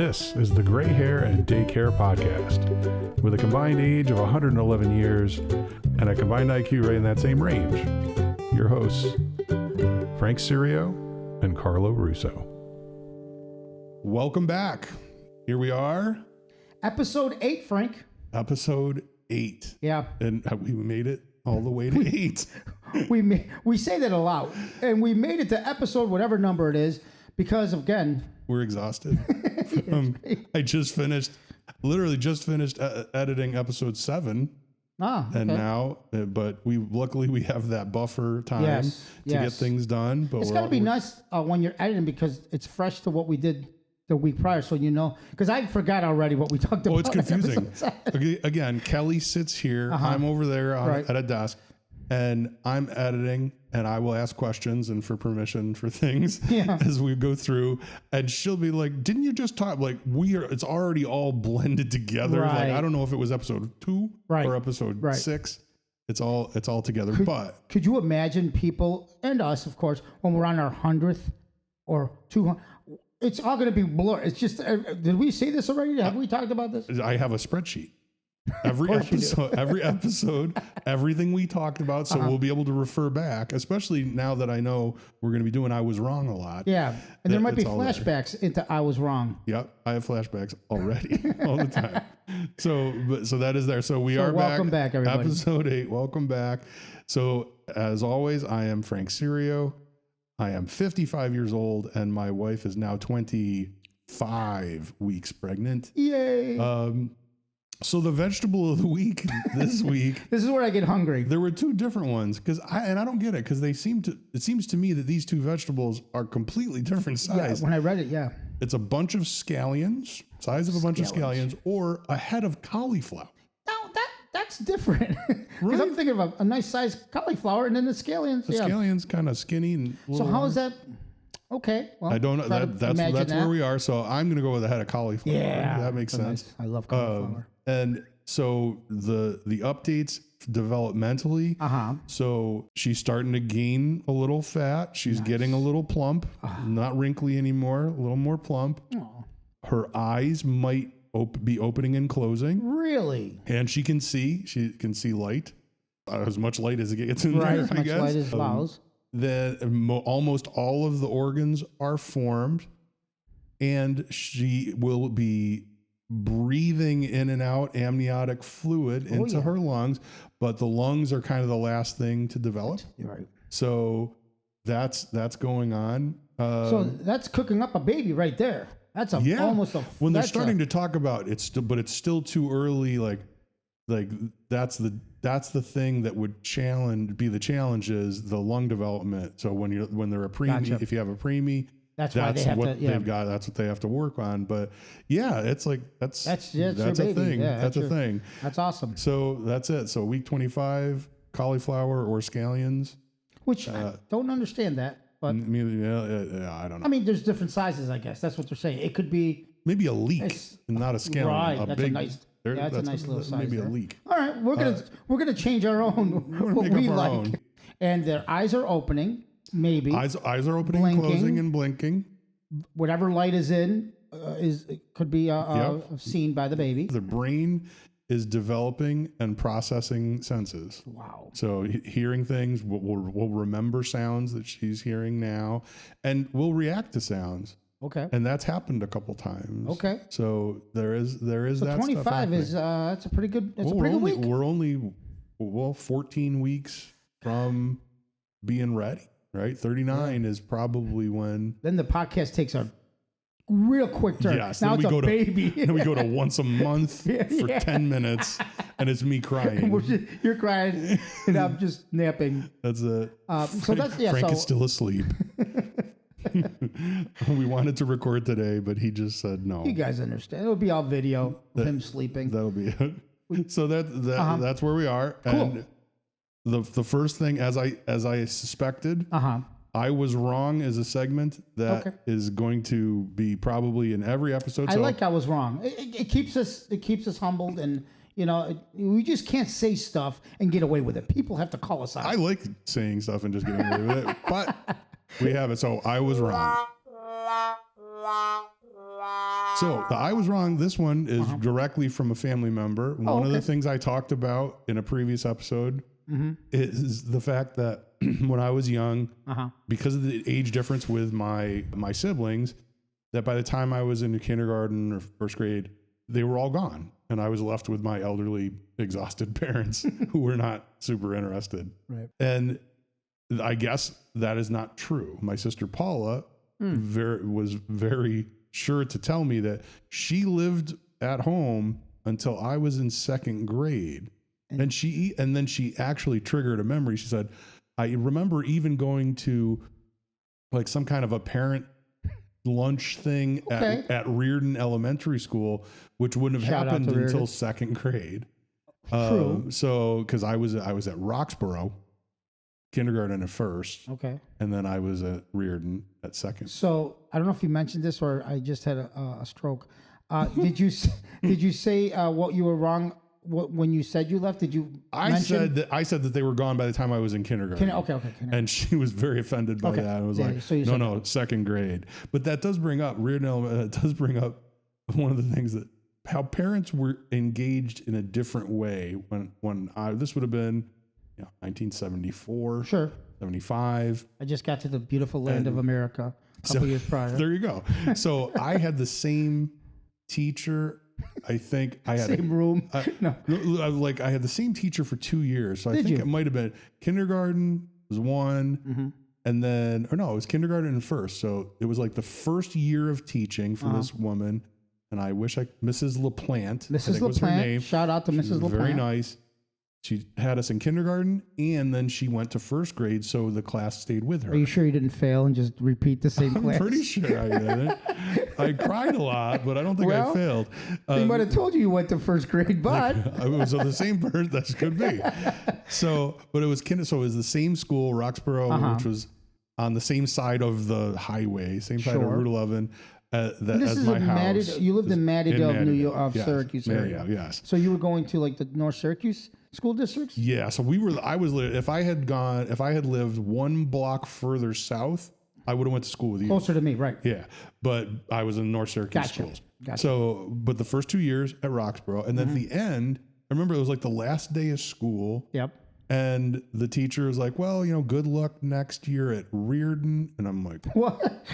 This is the Gray Hair and Daycare podcast. With a combined age of 111 years and a combined IQ right in that same range, your hosts, Frank Cerio and Carlo Russo. Welcome back. Here we are. Episode 8, Frank. Episode 8. Yeah. And we made it all the way to 8. We say that a lot. And we made it to episode, whatever number it is, because, again... We're exhausted. I literally just finished editing episode 7. Okay. And now, but luckily we have that buffer time to get things done. But it's got to be nice when you're editing because it's fresh to what we did the week prior. So, because I forgot already what we talked about. Oh, it's confusing. Again, Kelly sits here. I'm over there at a desk and I'm editing and I will ask questions and for permission for things as we go through. And she'll be like, didn't you just talk? Like it's already all blended together. Right. Like, I don't know if it was episode 2 or episode 6. It's all together. Could you imagine people and us, of course, when we're on our 100th or 200? It's all going to be blurred. It's just, did we say this already? Have we talked about this? I have a spreadsheet. Every episode, everything we talked about. So we'll be able to refer back, especially now that I know we're going to be doing I Was Wrong a lot. Yeah. And there might be flashbacks into I Was Wrong. Yep. I have flashbacks already all the time. So that is there. So welcome back, everybody. Episode 8. Welcome back. So as always, I am Frank Cerio. I am 55 years old and my wife is now 25 weeks pregnant. Yay. So the vegetable of the week this week. This is where I get hungry. There were 2 different ones I don't get it because it seems to me that these 2 vegetables are completely different size. Yeah, when I read it, yeah. It's a bunch of scallions, size of a bunch of scallions, or a head of cauliflower. No, that's different. Because I'm thinking of a nice sized cauliflower and then the scallions. The scallions kind of skinny and so how is that? Okay, well, I don't know. That's where we are. So I'm going to go with a head of cauliflower. Yeah, that makes sense. Nice. I love cauliflower. And so the updates developmentally. So she's starting to gain a little fat. She's getting a little plump, not wrinkly anymore. A little more plump. Aww. Her eyes might be opening and closing. Really? And she can see. She can see light, as much light as it gets in there. As much light as allows. Then almost all of the organs are formed, and she will be breathing in and out amniotic fluid into her lungs, but the lungs are kind of the last thing to develop. Right. So that's going on. So that's cooking up a baby right there. That's almost a. When they're starting to talk about it, but it's still too early. Like that's the thing that would be the challenge is the lung development. So when they're a preemie, if you have a preemie, that's what they have to work on. But yeah, it's like that's a thing. That's a thing. That's awesome. So that's it. So week 25, cauliflower or scallions. Which I don't understand that, but I don't know. I mean, there's different sizes. I guess that's what they're saying. It could be maybe a leek and not a scallion. Right. That's a nice little size. Maybe a leek. All right, we're gonna change our own what we like. Own. And their eyes are opening. Maybe eyes are opening, blinking, closing, and blinking. Whatever light is in could be seen by the baby. The brain is developing and processing senses. Wow! So hearing things, we'll remember sounds that she's hearing now, and we'll react to sounds. Okay. And that's happened a couple times. Okay. So there is so that 25 stuff is that's a pretty good week. We're only 14 weeks from being ready, right? 39 is probably when then the podcast takes a real quick turn. Yes, now it's a baby. Then we go to once a month for 10 minutes and it's me crying. You're crying and I'm just napping. That's it. Frank is still asleep. We wanted to record today, but he just said no. You guys understand. It'll be all video of him sleeping. That'll be it. So that's where we are. Cool. And the first thing, as I suspected, I Was Wrong is a segment that is going to be probably in every episode. I Was Wrong. It keeps us humbled, and we just can't say stuff and get away with it. People have to call us out. I like saying stuff and just getting away with it, but we have it. So I was wrong. So I was wrong. This one is directly from a family member. One of the things I talked about in a previous episode is the fact that when I was young, because of the age difference with my siblings, that by the time I was in kindergarten or first grade, they were all gone. And I was left with my elderly, exhausted parents who were not super interested. Right. And I guess that is not true. My sister Paula was very sure to tell me that she lived at home until I was in second grade. And then she actually triggered a memory. She said, I remember even going to like some kind of a parent lunch thing at Reardon Elementary School, which wouldn't have happened until second grade. So because I was at Roxborough kindergarten at first, and then I was at Reardon at second. So I don't know if you mentioned this or I just had a stroke. Did you say what you were wrong? When you said you left, did you? I said that they were gone by the time I was in kindergarten. And she was very offended by that. I was like, so no, second grade. But that does bring up Reardon. It does bring up one of the things that how parents were engaged in a different way when this would have been 1974, 75. I just got to the beautiful land of America a couple years prior. There you go. So I had the same teacher. I think I had same room. I had the same teacher for 2 years. So I think it might have been kindergarten was one, and then it was kindergarten and first. So it was like the first year of teaching for this woman, and Mrs. LaPlante. Mrs. LaPlante. Was her name. Shout out to Mrs. LaPlante. Very nice. She had us in kindergarten, and then she went to first grade, so the class stayed with her. Are you sure you didn't fail and just repeat the same class? I'm pretty sure I didn't. I cried a lot, but I don't think I failed. They might have told you went to first grade, but... So the same person, that could be. So, but it was so it was the same school, Roxborough, which was on the same side of the highway, same side of Route 11. As my house. You lived in Mattydale, New York, Syracuse area. Yes. So you were going to like the North Syracuse school districts? Yeah. So if I had lived one block further south, I would have went to school with you. Closer to me, right? Yeah. But I was in North Syracuse schools. Gotcha. So, but the first 2 years at Roxborough, and then at the end, I remember it was like the last day of school. Yep. And the teacher was like, "Well, good luck next year at Reardon." And I'm like, "What?"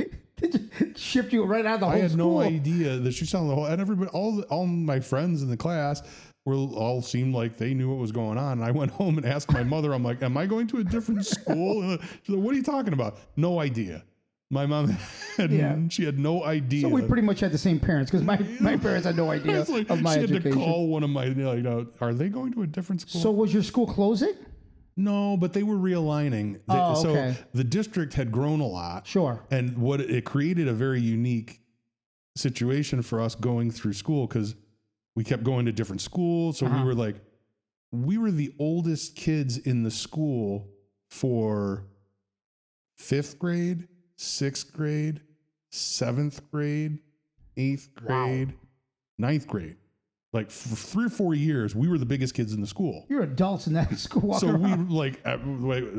Shipped you right out of the whole school. I had no idea that she's telling the whole, and everybody, all my friends in the class all seemed like they knew what was going on. And I went home and asked my mother, I'm like, "Am I going to a different school?" And she's like, "What are you talking about?" No idea. My mom she had no idea. So we pretty much had the same parents because my parents had no idea of my education. She had to call one of my, are they going to a different school? So was your school closing? No, but they were realigning. So the district had grown a lot. Sure. And it created a very unique situation for us going through school because we kept going to different schools. So we were the oldest kids in the school for 5th grade, 6th grade, 7th grade, 8th grade, 9th grade. Like for 3 or 4 years, we were the biggest kids in the school. You're adults in that school. So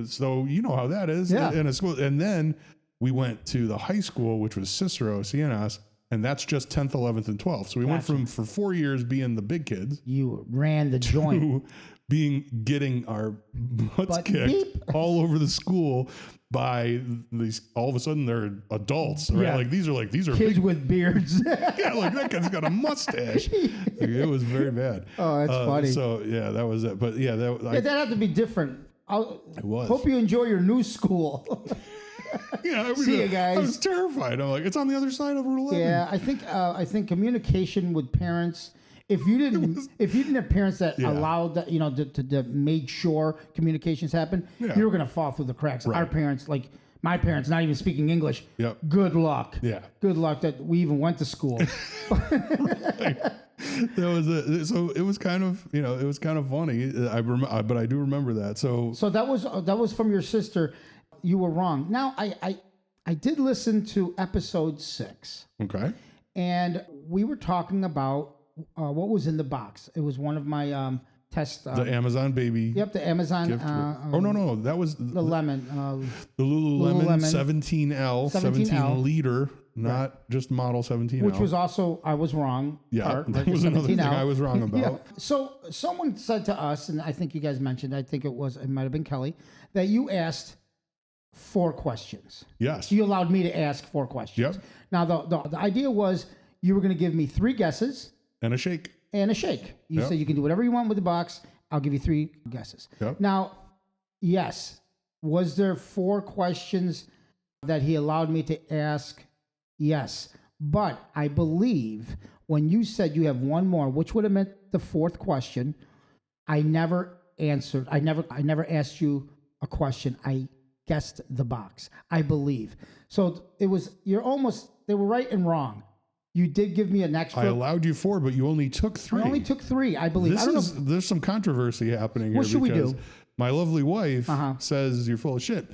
so you know how that is in a school. And then we went to the high school, which was Cicero, CNS, and that's just 10th, 11th, and 12th. So we went for 4 years being the big kids. You ran the joint. Getting our butts kicked all over the school by these. All of a sudden, they're adults, right? Yeah. These are kids big, with beards. Yeah, like that guy's got a mustache. It was very bad. Oh, that's funny. So yeah, that was it. But yeah, that had to be different. It was. Hope you enjoy your new school. See you guys. I was terrified. I'm like, it's on the other side of Route 11. Yeah, I think communication with parents. If you didn't have parents that allowed that, to make sure communications happen, you were gonna fall through the cracks. Right. Our parents, like my parents, not even speaking English. Yep. Good luck. Yeah. Good luck that we even went to school. Right. That was it. So it was kind of funny. But I do remember that. So that was from your sister. You were wrong. Now I did listen to episode 6. Okay. And we were talking about what was in the box. It was one of my test. The Amazon baby. Yep, the Amazon. No, that was the lemon. The Lululemon 17L, 17 liter not just model 17L. Which was also, I was wrong. Yeah, that was another thing I was wrong about. Yeah. So someone said to us, and I think you guys mentioned, it might have been Kelly, that you asked 4 questions. Yes. You allowed me to ask 4 questions. Yep. Now, the idea was you were going to give me 3 guesses. And a shake. You said you can do whatever you want with the box. I'll give you 3 guesses. Yep. Now, yes, was there 4 questions that he allowed me to ask? Yes. But I believe when you said you have 1 more, which would have meant the 4th question, I never answered. I never asked you a question. I guessed the box, I believe. So they were right and wrong. You did give me an extra. I allowed you 4, but you only took 3. I only took 3, I believe. There's some controversy happening here. What should we do? My lovely wife says you're full of shit.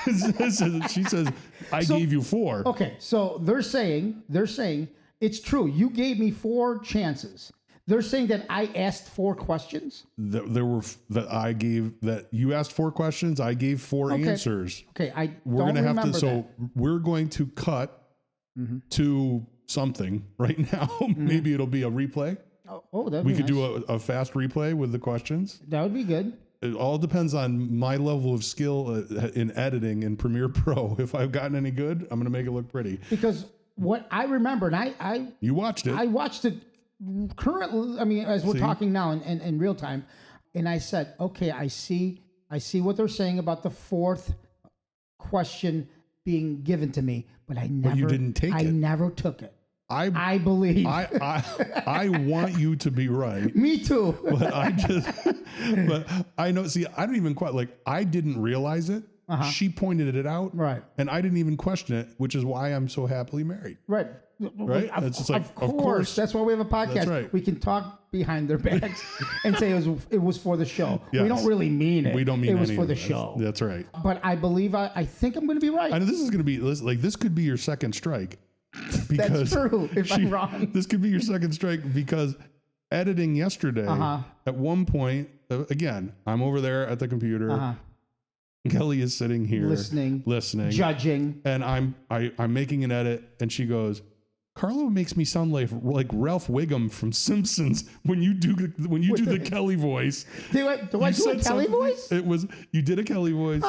She says, I gave you 4. Okay, so they're saying it's true. You gave me 4 chances. They're saying that I asked 4 questions. That you asked 4 questions. I gave 4 answers. Okay, we're don't gonna have remember to. So we're going to cut to something right now. Maybe it'll be a replay. We could do a fast replay with the questions. That would be good. It all depends on my level of skill in editing in Premiere Pro. If I've gotten any good, I'm going to make it look pretty. Because what I remember, and you watched it. I watched it currently. I mean, as we're talking now in real time, and I said, okay, I see what they're saying about the 4th question being given to me, but you didn't take it. I never took it. I believe. I want you to be right. Me too. But I know, see, I don't even quite, I didn't realize it. She pointed it out. Right. And I didn't even question it, which is why I'm so happily married. Right. Right? Of course. That's why we have a podcast. That's right. We can talk behind their backs and say it was for the show. Yes. We don't really mean it. We don't mean it was any for of the it. show. That's right. But I believe, I think I'm going to be right. I know this is going to be, this could be your second strike. That's true. If I'm wrong, this could be your second strike because editing yesterday, at one point, again, I'm over there at the computer. Kelly is sitting here listening, judging, and I'm making an edit, and she goes, "Carlo makes me sound like Ralph Wiggum from Simpsons when you do the Kelly voice." Do I do a Kelly voice? It was you did a Kelly voice,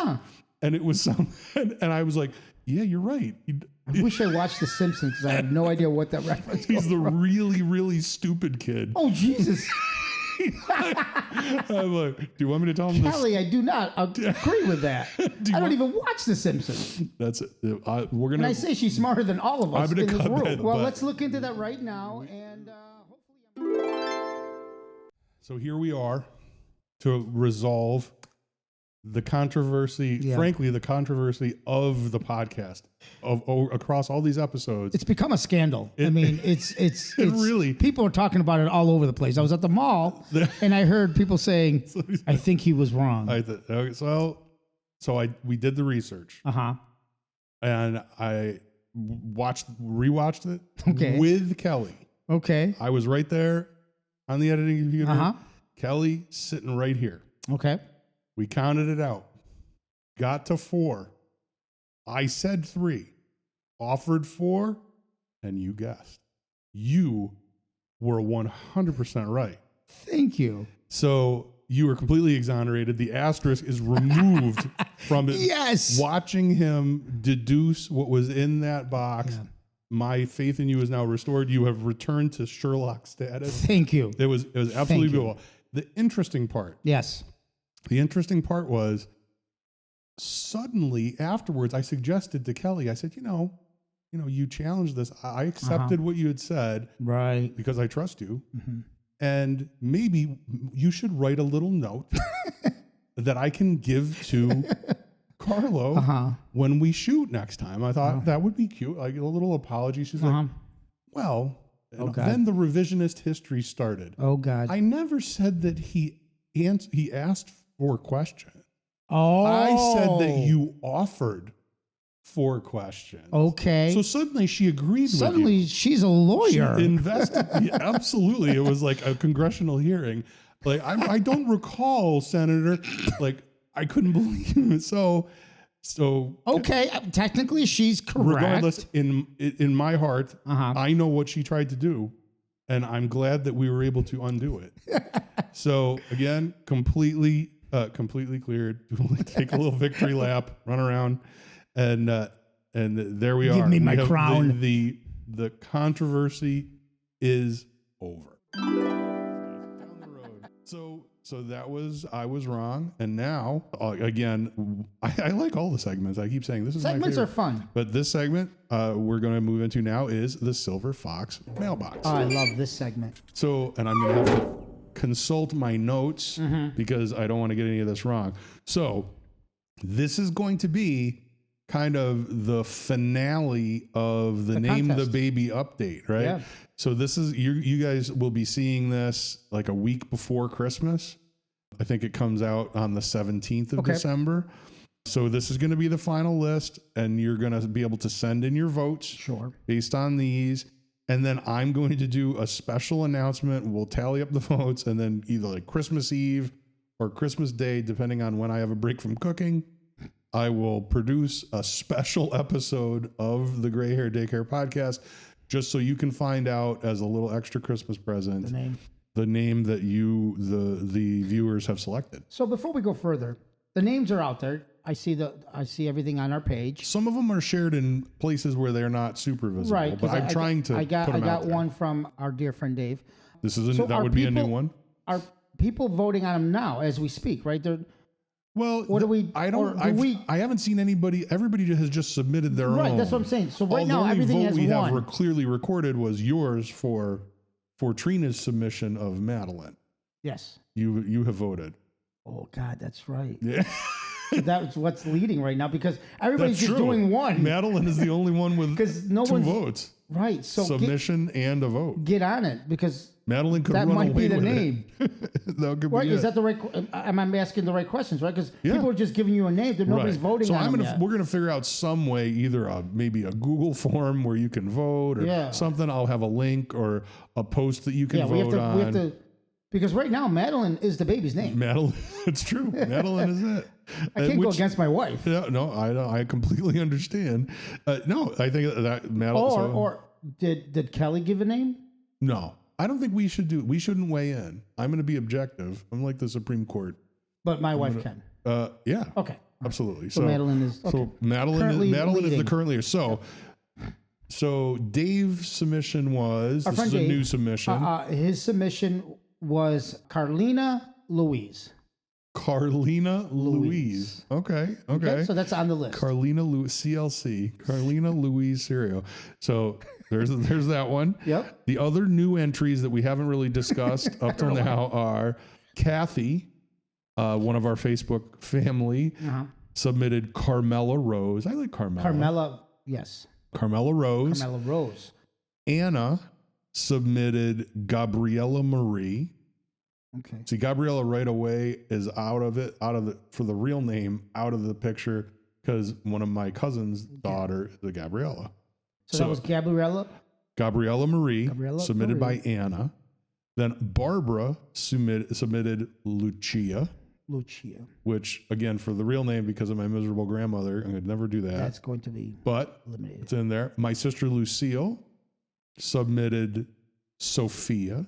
and it was and I was like, "Yeah, you're right." I wish I watched The Simpsons because I have no idea what that reference is. He's the really, really stupid kid. Oh, Jesus. I'm like, do you want me to tell him Kelly, I do not agree with that. I don't even watch The Simpsons. That's it. We're gonna. And I say she's smarter than all of us in this room. Well, let's look into that right now, and hopefully. So here we are to resolve the controversy, frankly, the controversy of the podcast across all these episodes. It's become a scandal. I mean, it's really, people are talking about it all over the place. I was at the mall and I heard people saying, I think he was wrong. We did the research. And I rewatched it with Kelly. Okay. I was right there on the editing computer. Kelly sitting right here. Okay. We counted it out. Got to 4. I said 3. Offered 4. And you guessed. You were 100% right. Thank you. So you were completely exonerated. The asterisk is removed from it. Yes. Watching him deduce what was in that box. Yeah. My faith in you is now restored. You have returned to Sherlock status. Thank you. It was absolutely beautiful. The interesting part. Yes. The interesting part was suddenly afterwards, I suggested to Kelly, I said, you challenged this. I accepted what you had said. Right. Because I trust you. And maybe you should write a little note that I can give to Carlo when we shoot next time. I thought that would be cute. Like a little apology. She's like, well, then the revisionist history started. Oh, God. I never said that he asked 4 questions. Oh. I said that you offered 4 questions. Okay. So suddenly she agreed with you. Suddenly she's a lawyer. She invested. Absolutely. It was like a congressional hearing. Like, I don't recall, Senator, like, I couldn't believe it. So So okay, technically she's correct. Regardless, in my heart, I know what she tried to do, and I'm glad that we were able to undo it. So again, completely cleared. Take a little victory lap, run around, and there we are. Give me my crown. The controversy is over. Down the road. So I was wrong. And now, again, I like all the segments. I keep saying this is segments my are fun. But this segment we're going to move into now is the Silver Fox mailbox. Oh, I love this segment. So, and I'm going to have to consult my notes because I don't want to get any of this wrong. So this is going to be kind of the finale of the Name contest. the Baby update, right? Yeah. So this is, you guys will be seeing this like a week before Christmas. I think it comes out on the 17th of December. So this is going to be the final list, and you're going to be able to send in your votes based on these. And then I'm going to do a special announcement. We'll tally up the votes, and then either like Christmas Eve or Christmas Day, depending on when I have a break from cooking, I will produce a special episode of the Gray Hair Daycare podcast, just so you can find out as a little extra Christmas present the name that the viewers have selected. So before we go further, the names are out there. I see everything on our page. Some of them are shared in places where they're not super visible, right? But I'm trying to. I got out there. one from our dear friend Dave. This is that would be a new one. Are people voting on them now as we speak? Right? Well, what do we? I haven't seen anybody. Everybody has just submitted their own. Right, that's what I'm saying. So right now, everything has we one. have clearly recorded was yours for Trina's submission of Madeline. Yes. You have voted. Oh God, that's right. Yeah. That's what's leading right now because everybody's that's just true. doing one. Madeline is the only one with two votes. Right. So submission and a vote. Get on it because Madeline could that run might away be the with name. That could right? be Is it. that the right? Am I asking the right questions? Right? Because people are just giving you a name. Nobody's voting so on them yet. We're gonna figure out some way, either maybe a Google form where you can vote or something. I'll have a link or a post that you can vote on. We have to. Because right now, Madeline is the baby's name. Madeline, it's true. Madeline is it. I can't go against my wife. No, I completely understand. No, I think that Madeline. Or did Kelly give a name? No, I don't think we shouldn't weigh in. I'm going to be objective. I'm like the Supreme Court. But my wife can. Yeah. Okay. Absolutely. So Madeline is. Okay. So Madeline is the current leader. So Dave's submission was. This is a new submission. His submission was Carlina Louise. Carlina Louise. Okay. So that's on the list. Carlina Louise, CLC. Carlina Louise Cerio. So there's that one. Yep. The other new entries that we haven't really discussed up till now are Kathy, one of our Facebook family, submitted Carmela Rose. I like Carmela. Carmela, yes. Carmela Rose. Carmela Rose. Anna submitted Gabriella Marie. Okay. See, Gabriella right away is out of the real name, out of the picture, because one of my cousin's daughter is a Gabriella. So that was Gabriella Marie, submitted by Anna. Then Barbara submitted Lucia. Which, again, for the real name, because of my miserable grandmother, I'm going to never do that. That's going to be eliminated. It's in there. My sister Lucille submitted Sophia.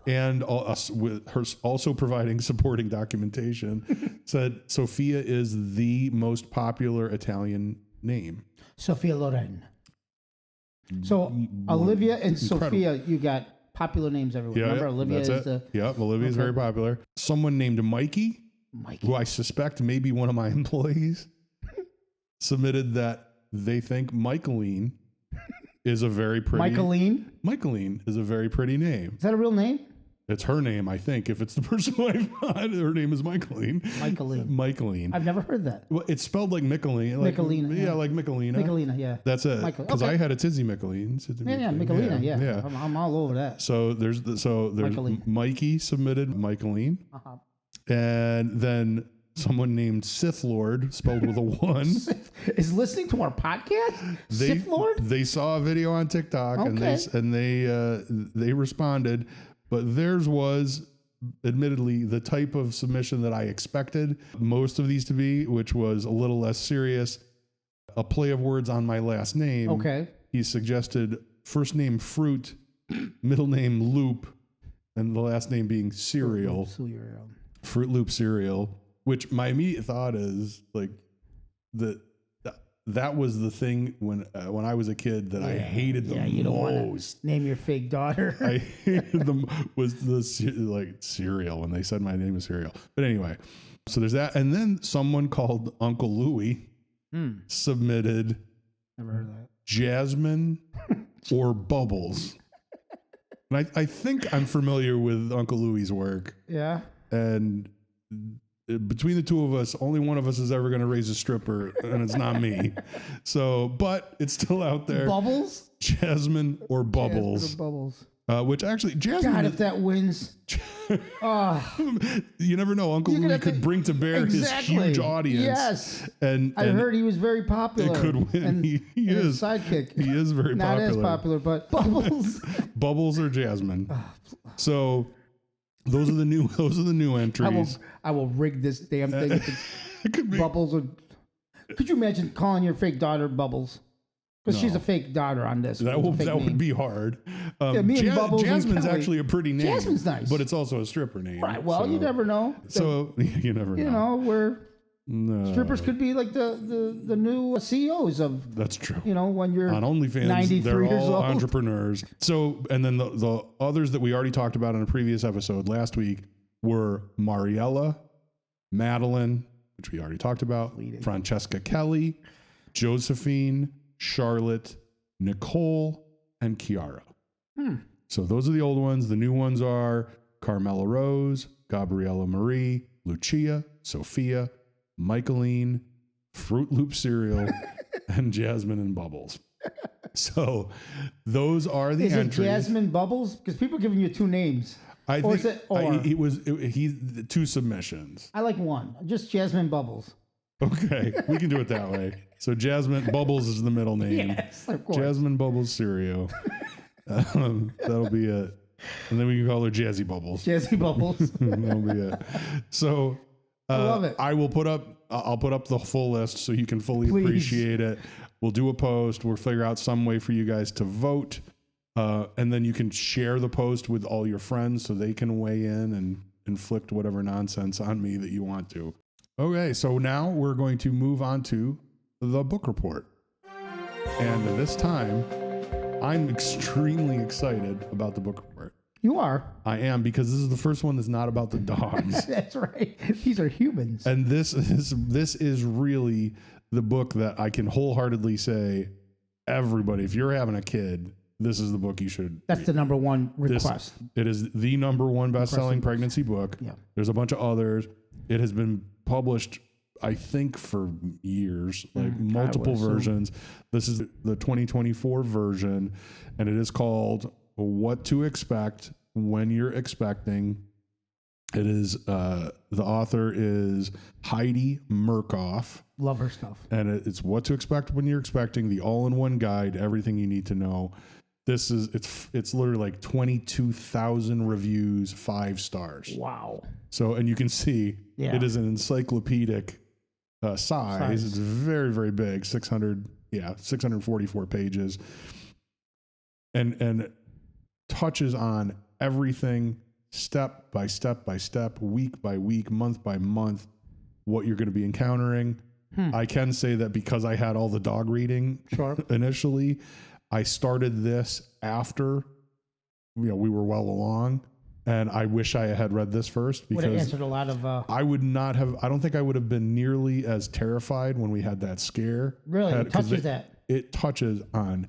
And with her also providing supporting documentation, said Sophia is the most popular Italian name. Sophia Loren. So Olivia and Sophia, you got popular names everywhere. Remember, Olivia is the... Yeah, Olivia is very popular. Someone named Mikey, who I suspect may be one of my employees, submitted that they think Michaeline is a very pretty... Michaeline is a very pretty name. Is that a real name? It's her name, I think. If it's the person I found, her name is Michaeline. Michaeline. I've never heard that. Well, it's spelled like Michelina. Michelina. Yeah, like Michelina. Michelina, yeah. That's it. Because I had a Tizzy Michelin. Michelina, yeah. I'm all over that. So there's Mikey submitted Michaeline. And then someone named Sith Lord, spelled with a 1. Is listening to our podcast? Sith Lord? They saw a video on TikTok and they responded. But theirs was admittedly the type of submission that I expected most of these to be, which was a little less serious. A play of words on my last name. Okay. He suggested first name Fruit, middle name Loop, and the last name being Cereal. Fruit Loop Cereal, which my immediate thought is like that was the thing when I was a kid that I hated the most. You don't want to name your fake daughter. I hated them was the cereal when they said my name is Cereal. But anyway, so there's that, and then someone called Uncle Louie submitted. Never heard of that. Jasmine or Bubbles. And I think I'm familiar with Uncle Louie's work. Yeah. And between the two of us, only one of us is ever going to raise a stripper, and it's not me. So, but it's still out there. Bubbles? Jasmine or Bubbles. Jasmine or Bubbles. Which actually, Jasmine. God, if that wins. You never know. Uncle Louie could bring to bear his huge audience. Yes. And I heard he was very popular. It could win. And, he is. Sidekick. He is very Not popular. Not as popular, but Bubbles. Bubbles or Jasmine. So those are the new entries. I will rig this damn thing. It could be. Bubbles. Could you imagine calling your fake daughter Bubbles? Because she's a fake daughter on this. That would be hard. Me and Bubbles Jasmine's and actually a pretty name. Jasmine's nice. But it's also a stripper name. Right. Well, you never know. So you never know. You know, where strippers could be like the new CEOs of. That's true. You know, when you're on OnlyFans, 93 they're years all old. entrepreneurs. So, and then the others that we already talked about in a previous episode last week were Mariella, Madeline, which we already talked about, Francesca Kelly, Josephine, Charlotte, Nicole, and Kiara. So those are the old ones. The new ones are Carmela Rose, Gabriella Marie, Lucia, Sophia, Michaeline, Fruit Loop Cereal, and Jasmine and Bubbles. So those are the entries. Is it Jasmine Bubbles? Because people are giving you two names. I think he two submissions. I like one. Just Jasmine Bubbles. Okay, we can do it that way. So Jasmine Bubbles is the middle name. Yes, of course. Jasmine Bubbles Cerio. That'll be it. And then we can call her Jazzy Bubbles. Jazzy Bubbles. That'll be it. So I love it. I'll put up the full list so you can fully appreciate it. We'll do a post. We'll figure out some way for you guys to vote. And then you can share the post with all your friends so they can weigh in and inflict whatever nonsense on me that you want to. Okay, so now we're going to move on to the book report. And this time, I'm extremely excited about the book report. You are? I am, because this is the first one that's not about the dogs. That's right. These are humans. And this is really the book that I can wholeheartedly say, everybody, if you're having a kid, this is the book you should That's read. The number one request. It is the number one best-selling pregnancy book. Yeah. There's a bunch of others. It has been published, I think, for years, like multiple versions. This is the 2024 version, and it is called What to Expect When You're Expecting. It is, the author is Heidi Murkoff. Love her stuff. And it's What to Expect When You're Expecting, the all-in-one guide, everything you need to know. This is, it's literally like 22,000 reviews, 5 stars. Wow. So, and you can see it is an encyclopedic size. It's very, very big, 644 pages, and touches on everything step by step by step, week by week, month by month, what you're going to be encountering. I can say that because I had all the dog reading initially, I started this after, we were well along, and I wish I had read this first, because would have answered a lot of. I would not have. I don't think I would have been nearly as terrified when we had that scare. Really, it touches that. It touches on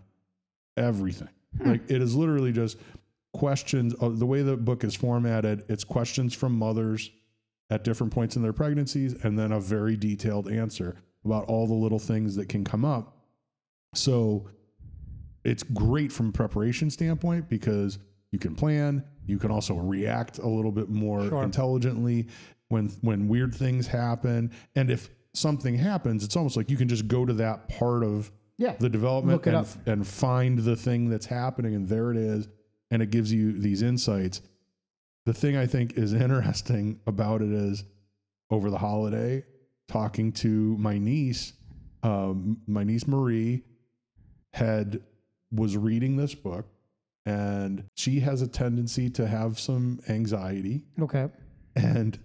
everything. Like, it is literally just questions. The way the book is formatted, it's questions from mothers at different points in their pregnancies, and then a very detailed answer about all the little things that can come up. So it's great from a preparation standpoint, because you can plan, you can also react a little bit more intelligently when weird things happen. And if something happens, it's almost like you can just go to that part of the development and find the thing that's happening, and there it is, and it gives you these insights. the thing I think is interesting about it is over the holiday, talking to my niece Marie was reading this book, and she has a tendency to have some anxiety. Okay. And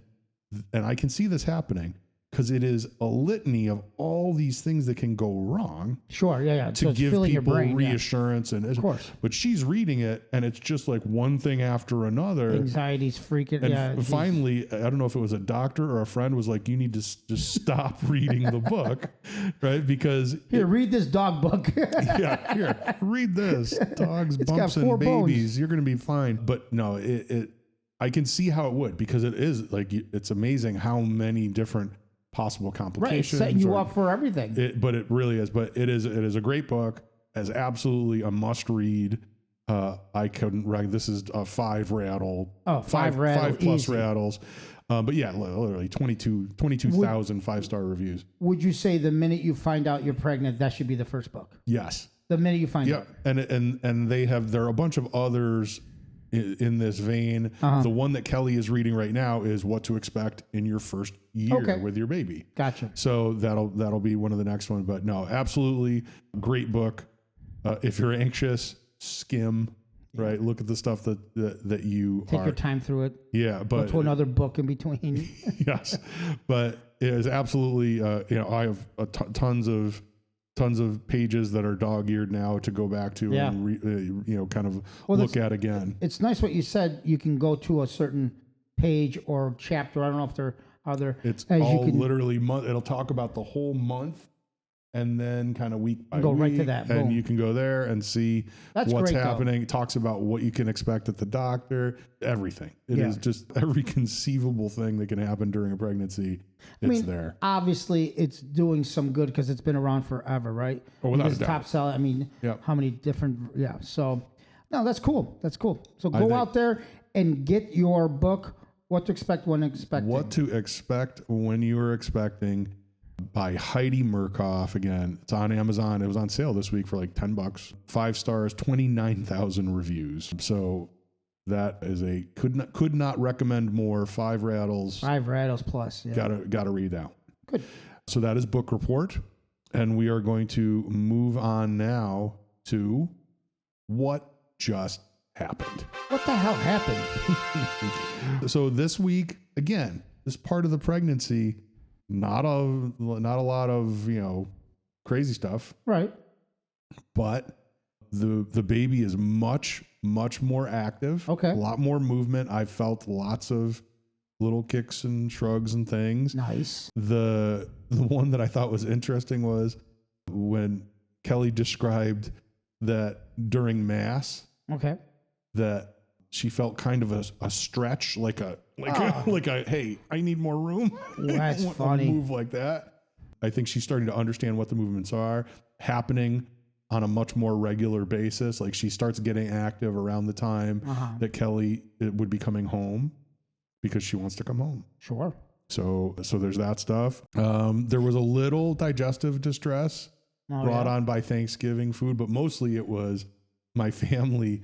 I can see this happening because it is a litany of all these things that can go wrong. Sure, yeah. To so give people your brain, reassurance, of course. But she's reading it, and it's just like one thing after another. Anxiety's freaking. And finally, I don't know if it was a doctor or a friend was like, "You need to just stop reading the book, right? Because read this dog book. Here, read this. Dogs, it's bumps, got 4 and babies. bones. You're going to be fine." But no, I can see how it would, because it is like, it's amazing how many different possible complications. Right, it's setting you up for everything. But it really is. But it is a great book, as absolutely a must read. I couldn't write. This is a 5 rattle. Oh, 5 rattle, 5 plus easy. rattles. But yeah, literally 22,000 5-star reviews. Would you say the minute you find out you're pregnant, that should be the first book? Yes. The minute you find out. And there are a bunch of others in this vein. The one that Kelly is reading right now is What to Expect in Your First Year with Your Baby. Gotcha. So that'll be one of the next ones. But no, absolutely great book. If you're anxious, skim. Right, look at the stuff that you take your time through it. Yeah, but go to another book in between. Yes, but it is absolutely. I have tons of pages that are dog-eared now to go back to and kind of look at again. It's nice what you said. You can go to a certain page or chapter. I don't know if they're other. It's all literally month. It'll talk about the whole month, and then kind of week by week. Go right to that. And Boom. you can go there and see what's great, happening. though. It talks about what you can expect at the doctor. Everything. It is just every conceivable thing that can happen during a pregnancy. There. Obviously, it's doing some good because it's been around forever, right? Oh, without it's a doubt. top seller. I mean, how many different? Yeah. So, no, that's cool. That's cool. So go out there and get your book. What to expect when expecting. What to expect when you are expecting, by Heidi Murkoff. Again, it's on Amazon. It was on sale this week for like $10. 5 stars, 29,000 reviews. So that is could not recommend more. 5 rattles. 5 rattles plus. Yeah. Gotta read that. Good. So that is Book Report, and we are going to move on now to what just happened. What the hell happened? So this week, again, this part of the pregnancy. Not a lot of crazy stuff, right? But the baby is much more active. Okay, a lot more movement. I felt lots of little kicks and shrugs and things. Nice. The one that I thought was interesting was when Kelly described that during Mass. Okay. That she felt kind of a stretch, like a hey, I need more room. That's funny. Move like that. I think she's starting to understand what the movements are happening on a much more regular basis. Like she starts getting active around the time that Kelly would be coming home because she wants to come home. Sure. So there's that stuff. There was a little digestive distress brought on by Thanksgiving food, but mostly it was my family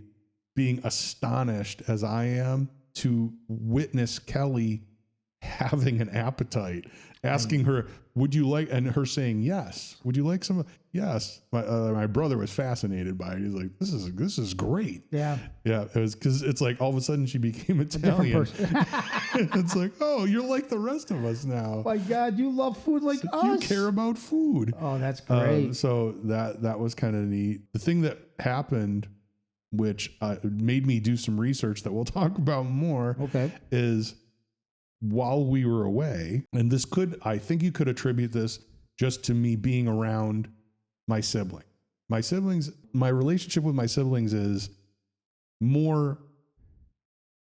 being astonished, as I am, to witness Kelly having an appetite, asking her, "Would you like?" and her saying, "Yes." "Would you like some?" "Yes." My brother was fascinated by it. He's like, "This is great." Yeah. It was because it's like all of a sudden she became Italian. It's like, oh, you're like the rest of us now. My God, you love food like us. You care about food. Oh, that's great. So that was kind of neat. The thing that happened, which made me do some research that we'll talk about more, is while we were away, and I think you could attribute this just to me being around my sibling. My relationship with my siblings is more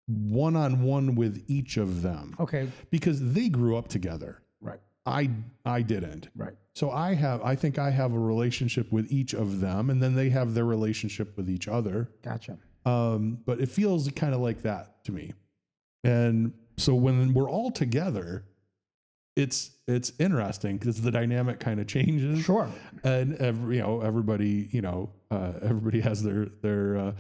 one-on-one with each of them. Okay. Because they grew up together. Right. I didn't. Right. So I think I have a relationship with each of them, and then they have their relationship with each other. Gotcha. But it feels kind of like that to me. And so when we're all together, it's interesting because the dynamic kind of changes. Sure. And everybody has their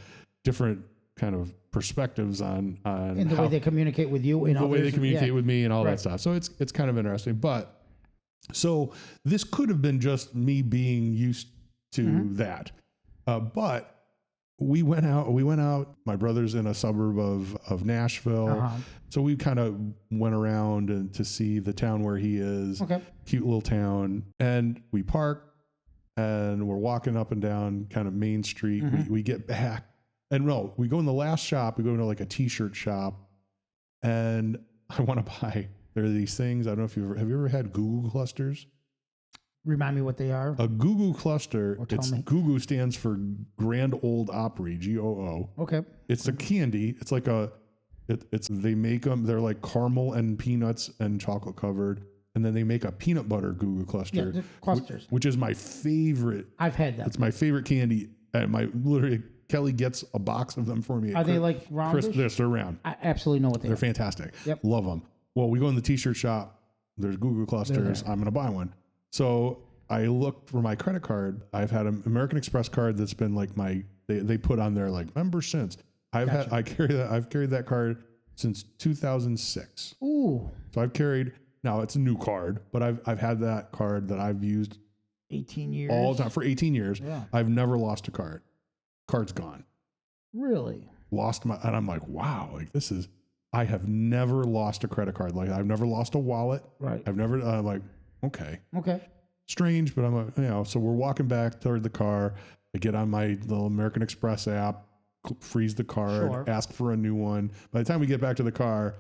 different kind of perspectives on and the way they communicate with you and the way they communicate with me and all that stuff. So it's kind of interesting. But so this could have been just me being used to that. But we went out, my brother's in a suburb of Nashville. So we kind of went around and to see the town where he is. Okay. Cute little town. And we parked and we're walking up and down kind of Main Street. We get back and we go in the last shop, we go into like a t-shirt shop and I want to buy, there are these things. I don't know if have you ever had Goo Goo clusters? Remind me what they are. A Goo Goo cluster. Goo Goo stands for Grand Ole Opry, GOO. Okay. It's a candy. It's like they make them, they're like caramel and peanuts and chocolate covered. And then they make a peanut butter Goo Goo cluster. Yeah, clusters. Which is my favorite. I've had that. It's my favorite candy. And Kelly gets a box of them for me. Are they like round? Yes, they're round. I absolutely know what they are. They're fantastic. Yep. Love them. Well, we go in the t-shirt shop. There's Goo Goo clusters. I'm going to buy one. So I looked for my credit card. I've had an American Express card that's been like they put on there like member since. I've carried that card since 2006. Ooh. So now it's a new card, but I've had that card that I've used 18 years. All the time for 18 years. Yeah. I've never lost a card. Card's gone. Really? And I'm like, wow, I have never lost a credit card. Like I've never lost a wallet. Right. I'm like, okay. Okay. Strange, but I'm like, so we're walking back toward the car. I get on my little American Express app, freeze the card, ask for a new one. By the time we get back to the car,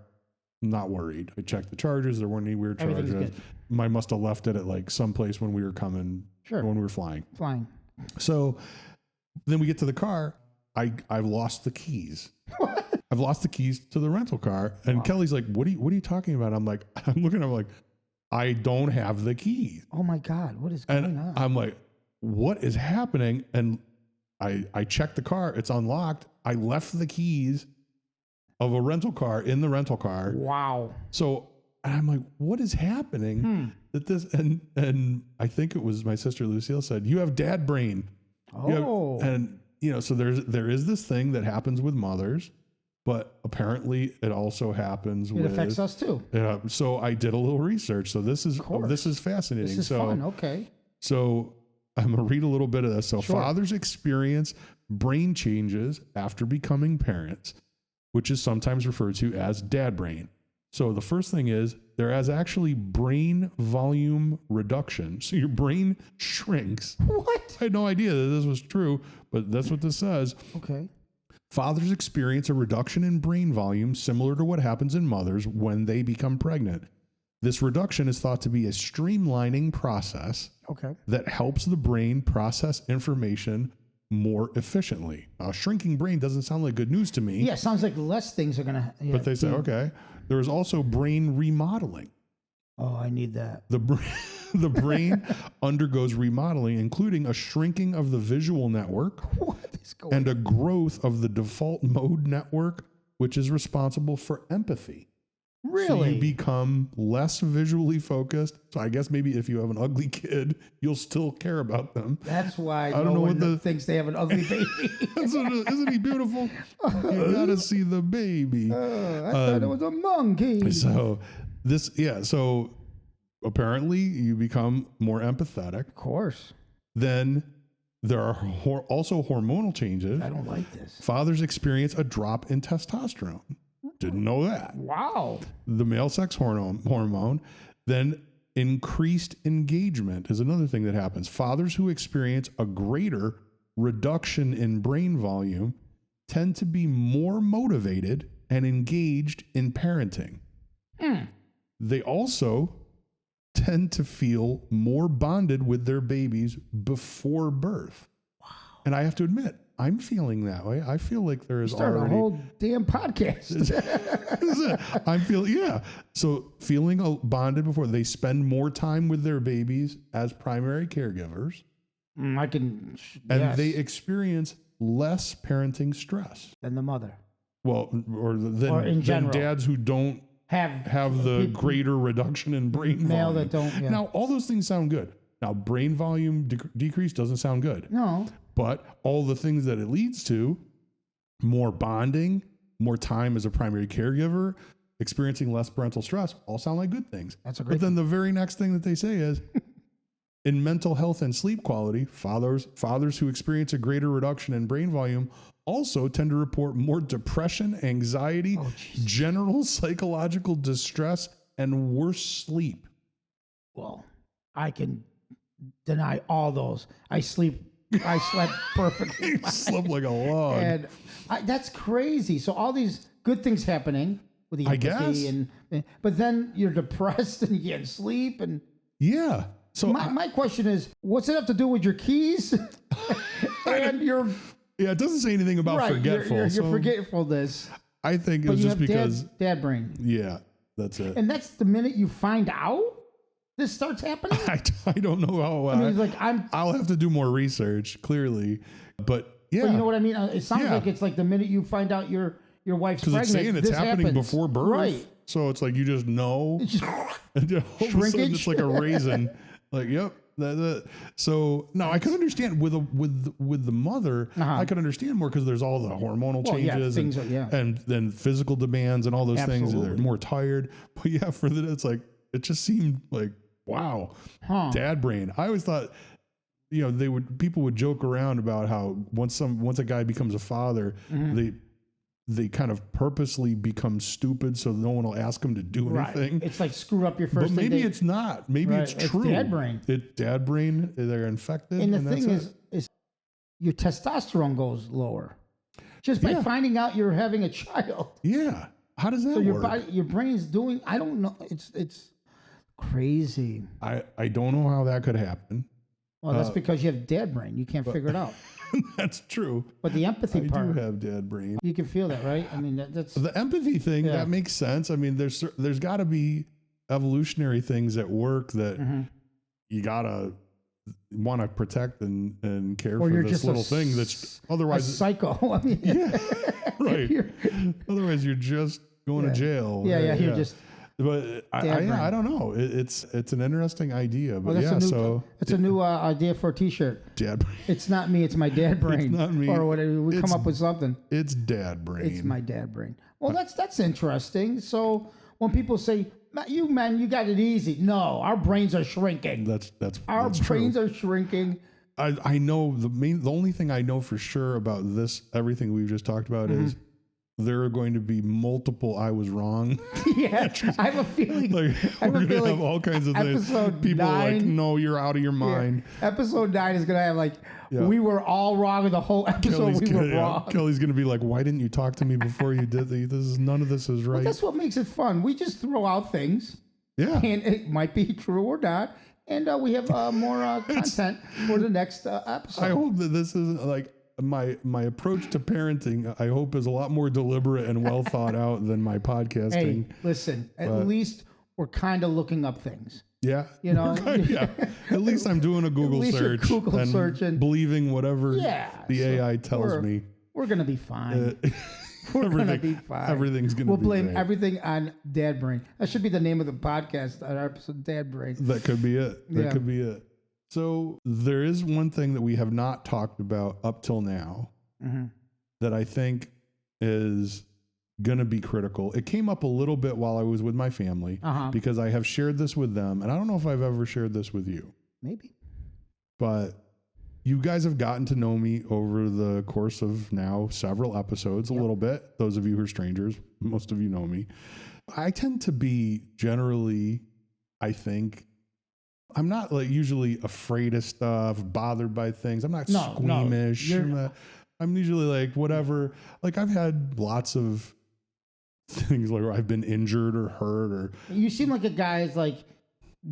I'm not worried. I checked the charges. There weren't any weird charges. I must have left it at like someplace when we were coming, when we were flying. So then we get to the car. I've lost the keys. What? I've lost the keys to the rental car. And Kelly's like, what are you talking about? I'm looking at him like, I don't have the keys. Oh my God, what is going on? I'm like, what is happening? And I checked the car. It's unlocked. I left the keys of a rental car in the rental car. Wow. So I'm like, what is happening? And I think it was my sister Lucille said, you have dad brain. Oh. So there is this thing that happens with mothers, but apparently it also happens It affects us too. Yeah. So I did a little research. So this is fascinating. This is fun. Okay. So I'm gonna read a little bit of this. So fathers experience brain changes after becoming parents, which is sometimes referred to as dad brain. So the first thing is there is actually brain volume reduction. So your brain shrinks. What? I had no idea that this was true, but that's what this says. Okay. Fathers experience a reduction in brain volume similar to what happens in mothers when they become pregnant. This reduction is thought to be a streamlining process that helps the brain process information more efficiently. A shrinking brain doesn't sound like good news to me. Yeah, it sounds like less things are going to... Yeah, but they say, okay. There is also brain remodeling. Oh, I need that. The brain undergoes remodeling, including a shrinking of the visual network and a growth of the default mode network, which is responsible for empathy. Really? So you become less visually focused. So I guess maybe if you have an ugly kid, you'll still care about them. That's why I don't know what thinks they have an ugly baby. Isn't he beautiful? You gotta see the baby. I thought it was a monkey. So apparently you become more empathetic. Of course. Then there are also hormonal changes. I don't like this. Fathers experience a drop in testosterone. Didn't know that. Wow. The male sex hormone. Then increased engagement is another thing that happens. Fathers who experience a greater reduction in brain volume tend to be more motivated and engaged in parenting. They also tend to feel more bonded with their babies before birth. Wow. And I have to admit, I'm feeling that way. I feel like there is already a whole damn podcast. So feeling bonded before they spend more time with their babies as primary caregivers. They experience less parenting stress than the mother. Well, than dads who don't have the greater reduction in brain volume. That don't. Yeah. Now, all those things sound good. Now, brain volume decrease doesn't sound good. No. But all the things that it leads to more bonding, more time as a primary caregiver, experiencing less parental stress, all sound like good things. That's a great But then the very next thing that they say is, in mental health and sleep quality, fathers who experience a greater reduction in brain volume also tend to report more depression, anxiety, general psychological distress, and worse sleep. Well, I can deny all those. I slept perfectly. Slept like a log. And that's crazy. So all these good things happening with the empathy, but then you're depressed and you can't sleep. And yeah. So my question is, what's it have to do with your keys and your? Yeah, it doesn't say anything about forgetful. Your forgetfulness. I think it's just because dad brain. Yeah, that's it. And that's the minute you find out this starts happening. I don't know how. I mean, like I'll have to do more research, clearly, but yeah. But you know what I mean? It sounds like it's like the minute you find out your wife's pregnant. Because it's saying it's happening before birth, right? So it's like you just know, and all of a sudden it's like a raisin. Like, yep. So no, I could understand with the mother. I could understand more because there's all the hormonal changes and then physical demands and all those things. They're more tired. But yeah, it's like it just seemed like wow, dad brain. I always thought, people would joke around about how once a guy becomes a father, they kind of purposely become stupid so no one will ask them to do anything. It's like screw up your first. But maybe it's not. Maybe it's true. It's dad brain. It's dad brain. They're infected. And the thing is your testosterone goes lower just by finding out you're having a child. Yeah. How does that work? Your brain's doing. I don't know. It's crazy. I don't know how that could happen. Well, that's because you have dad brain. You can't figure it out. That's true. But the empathy part. I do have dad brain. You can feel that, right? I mean, that's... The empathy thing, that makes sense. I mean, there's got to be evolutionary things at work that you got to want to protect and care for this little thing that's otherwise... A psycho. I mean, yeah, right. Otherwise, you're just going to jail. Yeah, you're just... But I don't know. It's an interesting idea. But it's a new idea for a T-shirt. Dad brain. It's not me. It's my dad brain. It's not me. Or whatever. We come up with something. It's dad brain. It's my dad brain. Well, that's interesting. So when people say, you got it easy. No, our brains are shrinking. That's brains are shrinking. I know the only thing I know for sure about this, everything we've just talked about is there are going to be multiple I was wrong. Yeah, I have a feeling. Like, we're going to have all kinds of things. People 9, are like, no, you're out of your mind. Yeah. Episode 9 is going to have like, we were all wrong in the whole episode. We were wrong. Kelly's going to be like, why didn't you talk to me before you did this? None of this is right. Well, that's what makes it fun. We just throw out things. Yeah. And it might be true or not. And we have more content for the next episode. I hope that this isn't like, my approach to parenting, I hope, is a lot more deliberate and well thought out than my podcasting. Hey, listen, at least we're kind of looking up things. Yeah. Yeah. At least I'm doing a Google search and believing whatever the AI tells me. We're going to be fine. We're going to be fine. Everything's going to be We'll blame great. everything on Dad Brain. That should be the name of the podcast, our episode, Dad Brain. That could be it. That could be it. So there is one thing that we have not talked about up till now that I think is going to be critical. It came up a little bit while I was with my family because I have shared this with them. And I don't know if I've ever shared this with you. Maybe. But you guys have gotten to know me over the course of now several episodes, a little bit. Those of you who are strangers, most of you know me. I tend to be generally, I think, I'm not like usually afraid of stuff, bothered by things. I'm not squeamish. I'm usually like whatever. Like I've had lots of things like where I've been injured or hurt or. You seem like a guy who's like,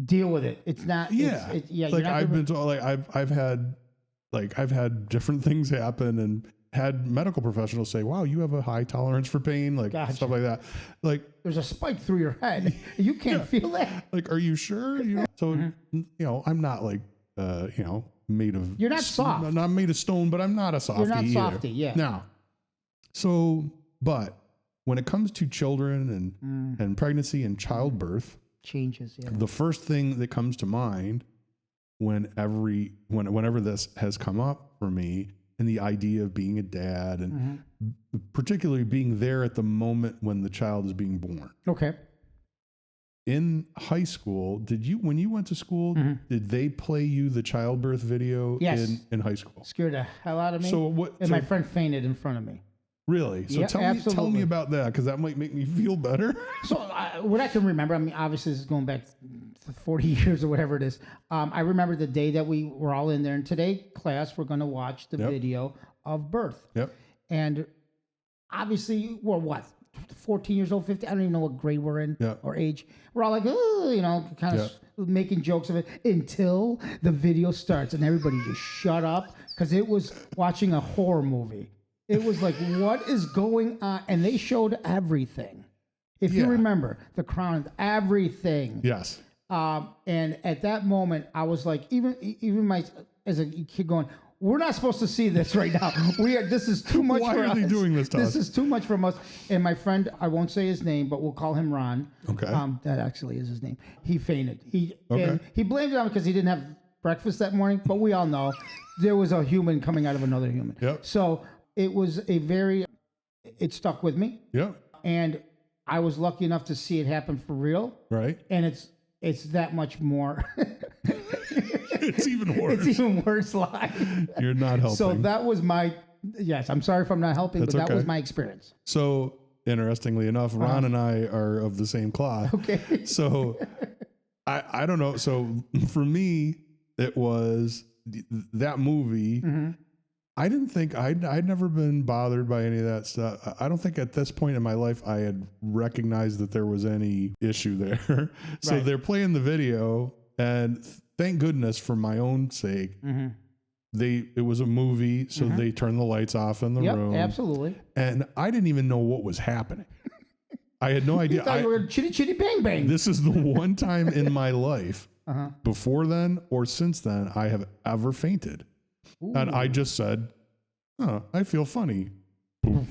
deal with it. It's not. Yeah. Like I've been told, like I've had different things happen and had medical professionals say, wow, you have a high tolerance for pain, like stuff like that. Like there's a spike through your head. You can't feel that. Like, are you sure? So, I'm not like, made of. You're not soft. I'm not made of stone, but I'm not a softie. You're not softy, yeah. No. So, but when it comes to children and pregnancy and childbirth, changes. Yeah. The first thing that comes to mind whenever this has come up for me and the idea of being a dad, and particularly being there at the moment when the child is being born. Okay. In high school, when you went to school, did they play you the childbirth video in high school? Scared the hell out of me. My friend fainted in front of me. Really? So tell me about that, because that might make me feel better. So what I can remember, I mean, obviously this is going back 40 years or whatever it is. I remember the day that we were all in there, and today class, we're going to watch the video of birth. Yep. And obviously we're what? 14 years old, 15. I don't even know what grade we're in or age. We're all like, oh, you know, kind of making jokes of it until the video starts and everybody just shut up, because it was watching a horror movie. It was like, what is going on? And they showed everything. If you remember, the crown, everything. Yes. And at that moment, I was like, even as a kid going, we're not supposed to see this right now. This is too much for us. Why are they doing this to us? This is too much from us. And my friend, I won't say his name, but we'll call him Ron. Okay. That actually is his name. He fainted. And he blamed it on because he didn't have breakfast that morning. But we all know there was a human coming out of another human. Yep. So it was it stuck with me. Yep. And I was lucky enough to see it happen for real. Right. And it's that much more. It's even worse. It's even worse live. You're not helping. So that was yes, I'm sorry if I'm not helping, but that was my experience. So interestingly enough, Ron and I are of the same cloth. Okay. So I don't know. So for me, it was that movie. I didn't think I'd never been bothered by any of that stuff. I don't think at this point in my life I had recognized that there was any issue there. So they're playing the video, and thank goodness for my own sake, it was a movie, so they turned the lights off in the room. Absolutely. And I didn't even know what was happening. I had no idea. You thought you were chitty chitty bang bang. This is the one time in my life, before then or since then, I have ever fainted. Ooh. And I just said, "Oh, I feel funny." Poof.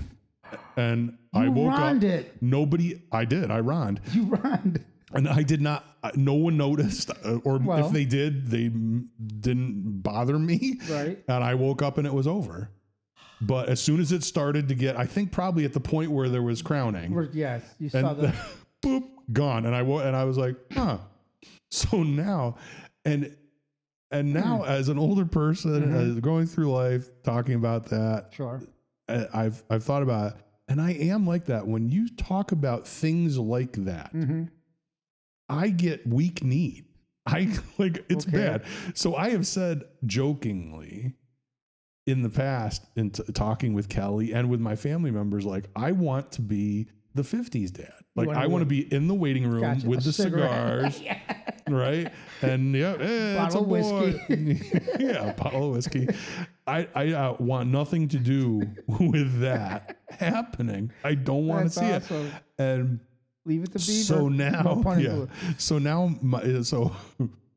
And I woke up. I did. I ronned. You ronned. And I did not, no one noticed, or if they did, they didn't bother me. Right. And I woke up and it was over. But as soon as it started to get, I think probably at the point where there was crowning. Yes, you saw that. Boop, gone. And I was like, huh. So now, and now as an older person, going through life, talking about that. Sure. I've thought about it. And I am like that. When you talk about things like that, I get weak kneed. It's bad. So I have said jokingly in the past, in talking with Kelly and with my family members, like, I want to be the 50s dad. Like, I want to be in the waiting room with the cigars, right? And bottle of whiskey. Yeah, a bottle of whiskey. I want nothing to do with that happening. I don't want to see it. And leave it to Beaver. So now, so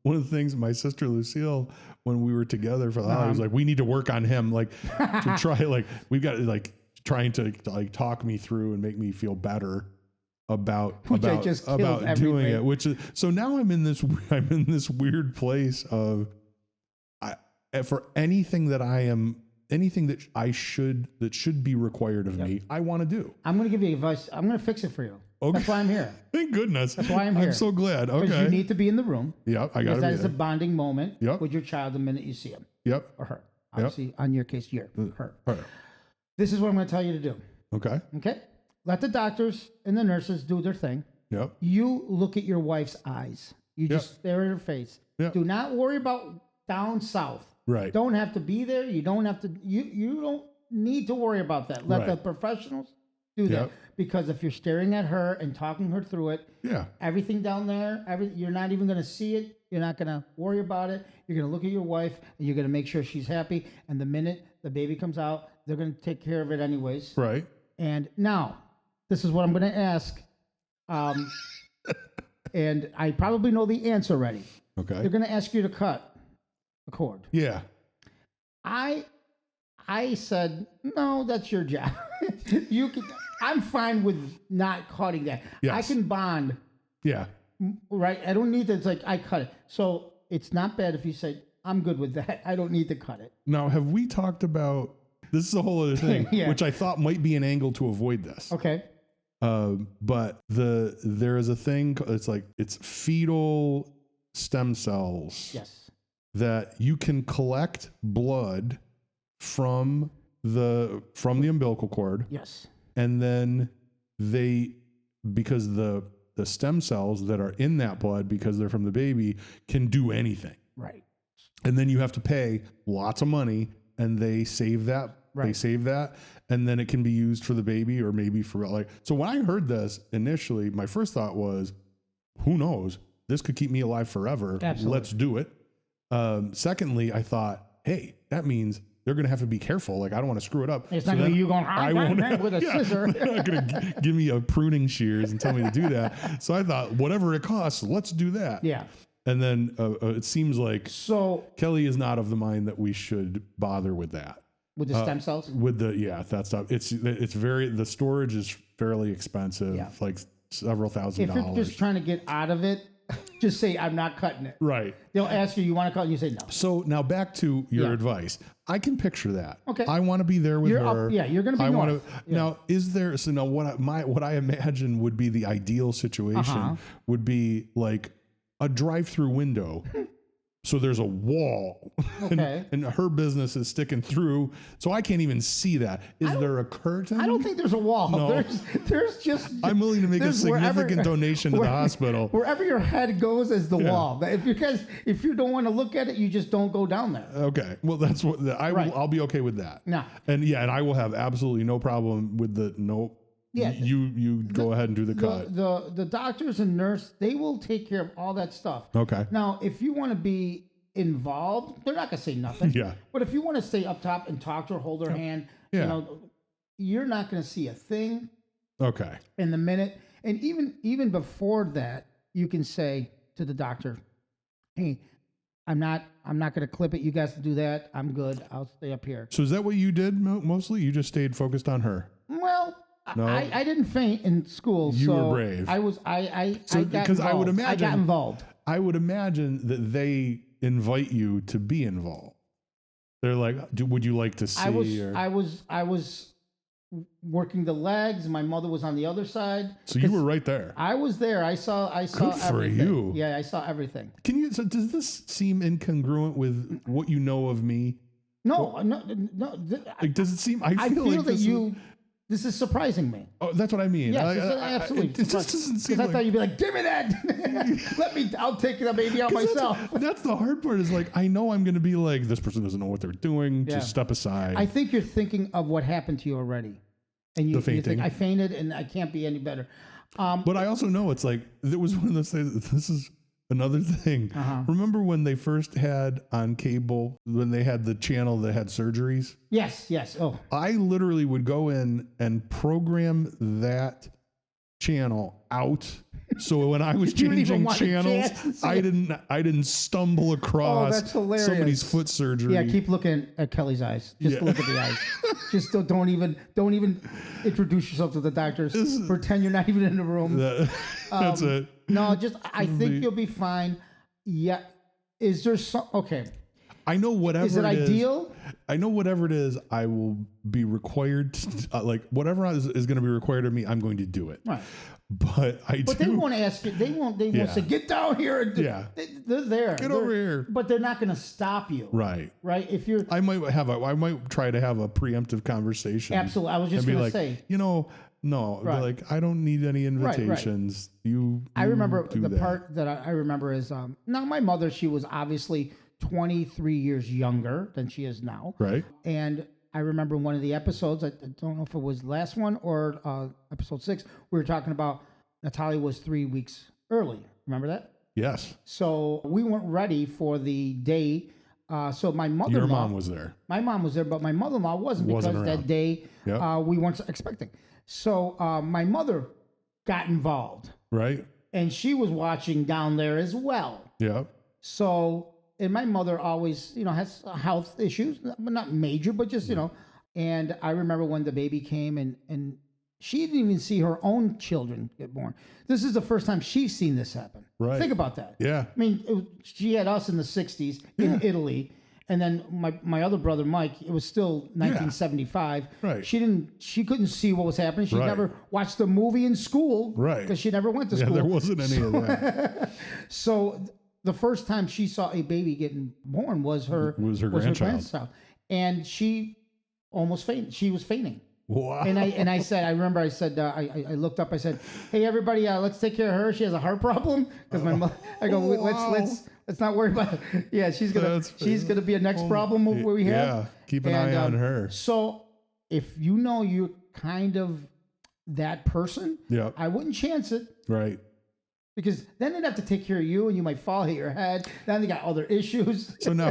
one of the things my sister Lucille, when we were together for the holiday, was like, we need to work on him, like to try, like we've got like trying to like talk me through and make me feel better about doing it. Which is, so now I'm in this weird place of for anything that should be required of me, I want to do. I'm going to give you advice. I'm going to fix it for you. Okay. That's why I'm here. Thank goodness. That's why I'm here. I'm so glad. Okay. Because you need to be in the room. Yep. I got to be That is a bonding moment with your child the minute you see him. Yep. Or her. Obviously, on your case, her. This is what I'm going to tell you to do. Okay. Okay. Let the doctors and the nurses do their thing. Yep. You look at your wife's eyes. You just stare at her face. Yep. Do not worry about down south. Right. Don't have to be there. You don't have to. You don't need to worry about that. Let the professionals do that. Because if you're staring at her and talking her through it, everything down there, you're not even going to see it. You're not going to worry about it. You're going to look at your wife and you're going to make sure she's happy. And the minute the baby comes out, they're going to take care of it anyways. Right. And now, this is what I'm going to ask. And I probably know the answer already. Okay. They're going to ask you to cut a cord. Yeah. I said, no, that's your job. You can. I'm fine with not cutting that. Yes. I can bond. Yeah. Right. I don't need to. It's like I cut it. So it's not bad if you say, I'm good with that. I don't need to cut it. Now, have we talked about this is a whole other thing, which I thought might be an angle to avoid this. Okay. But there is a thing, it's fetal stem cells. Yes. That you can collect blood from the umbilical cord. Yes. And then because the stem cells that are in that blood, because they're from the baby, can do anything. Right. And then you have to pay lots of money, and they save that. Right. They save that, and then it can be used for the baby, or maybe for so when I heard this initially, my first thought was, who knows? This could keep me alive forever. Absolutely. Let's do it. Secondly, I thought, hey, that means they're going to have to be careful. I don't want to screw it up. It's not going to be you going, I won't with a scissor. They're not going to give me a pruning shears and tell me to do that. So I thought, whatever it costs, let's do that. Yeah. And then it seems like Kelly is not of the mind that we should bother with that. With the stem cells? With that stuff. The storage is fairly expensive, like several $1,000s. If you're just trying to get out of it, just say, I'm not cutting it. Right. They'll ask you want to cut, and you say no. So now back to your advice. I can picture that. Okay. I want to be there with her. You're going to be north. Now, what I imagine would be the ideal situation would be like a drive-through window. So there's a wall, and her business is sticking through, so I can't even see that. Is there a curtain? I don't think there's a wall. No. There's just. I'm willing to make a significant donation to the hospital. Wherever your head goes is the wall. But if you don't want to look at it, you just don't go down there. Okay, well that's what I'll be okay with that. No. And I will have absolutely no problem with the nope. Yeah, you go ahead and do the cut. The doctors and nurse, they will take care of all that stuff. Okay. Now, if you want to be involved, they're not going to say nothing. Yeah. But if you want to stay up top and talk to her, hold her hand, you're not going to see a thing. Okay. In the minute, and even before that, you can say to the doctor, "Hey, I'm not going to clip it. You guys do that. I'm good. I'll stay up here." So is that what you did mostly? You just stayed focused on her? Well. No. I didn't faint in school. You were brave. I got involved. I would imagine that they invite you to be involved. They're like, would you like to see? I was working the legs. My mother was on the other side. So you were right there. I was there. I saw Good for everything. you. Yeah, I saw everything. So does this seem incongruent with what you know of me? No. Does it seem? I feel like that you. This is surprising me. Oh, that's what I mean. Yes, absolutely. It just doesn't seem like... I thought you'd be like, give me that. I'll take the baby out myself. That's the hard part is I know I'm going to be like, this person doesn't know what they're doing. Yeah. Just step aside. I think you're thinking of what happened to you already. And you think, I fainted and I can't be any better. But I also know it's like, it was one of those things, this is another thing. Remember when they first had on cable, when they had the channel that had surgeries? Yes. Oh, I literally would go in and program that channel out. So when I was changing channels, I didn't stumble across somebody's foot surgery. Yeah, keep looking at Kelly's eyes. Just look at the eyes. Just don't even introduce yourself to the doctors. Pretend you're not even in the room. That's it. No, I think you'll be fine. Yeah. Is there some? Okay. I know whatever is it ideal? I know whatever it is, I will be required to, whatever is going to be required of me, I'm going to do it. Right. But they won't ask you. They won't say, get down here. And they're there. Get over here. But they're not going to stop you. Right. Right. If you're, I might try to have a preemptive conversation. Absolutely. I was just going to say, no, right. I don't need any invitations. Right. I remember the part that I remember is, now my mother, she was obviously 23 years younger than she is now. Right. And I remember one of the episodes, I don't know if it was the last one or episode 6, we were talking about Natalia was 3 weeks early. Remember that? Yes. So we weren't ready for the day. So my mother-in-law... Your mom was there. My mom was there, but my mother-in-law wasn't because around. That day we weren't expecting. So my mother got involved. Right. And she was watching down there as well. Yeah. So... And my mother always, has health issues, not major, but just, And I remember when the baby came and she didn't even see her own children get born. This is the first time she's seen this happen. Right. Think about that. Yeah. I mean, she had us in the 60s in Italy. And then my other brother, Mike, it was still 1975. Right. She couldn't see what was happening. She Right. never watched a movie in school. Right. Because she never went to school. There wasn't any of that. So the first time she saw a baby getting born was her grandchild. And she almost fainted. She was fainting. Wow. And I said, I looked up, I said, hey, everybody, let's take care of her. She has a heart problem. Because my mother, I go, let's not worry about it. Yeah, she's gonna be a next problem we have. Yeah, keep an eye on her. So if you know you're kind of that person, I wouldn't chance it. Right. Because then they'd have to take care of you and you might fall, hit your head. Then they got other issues. So now,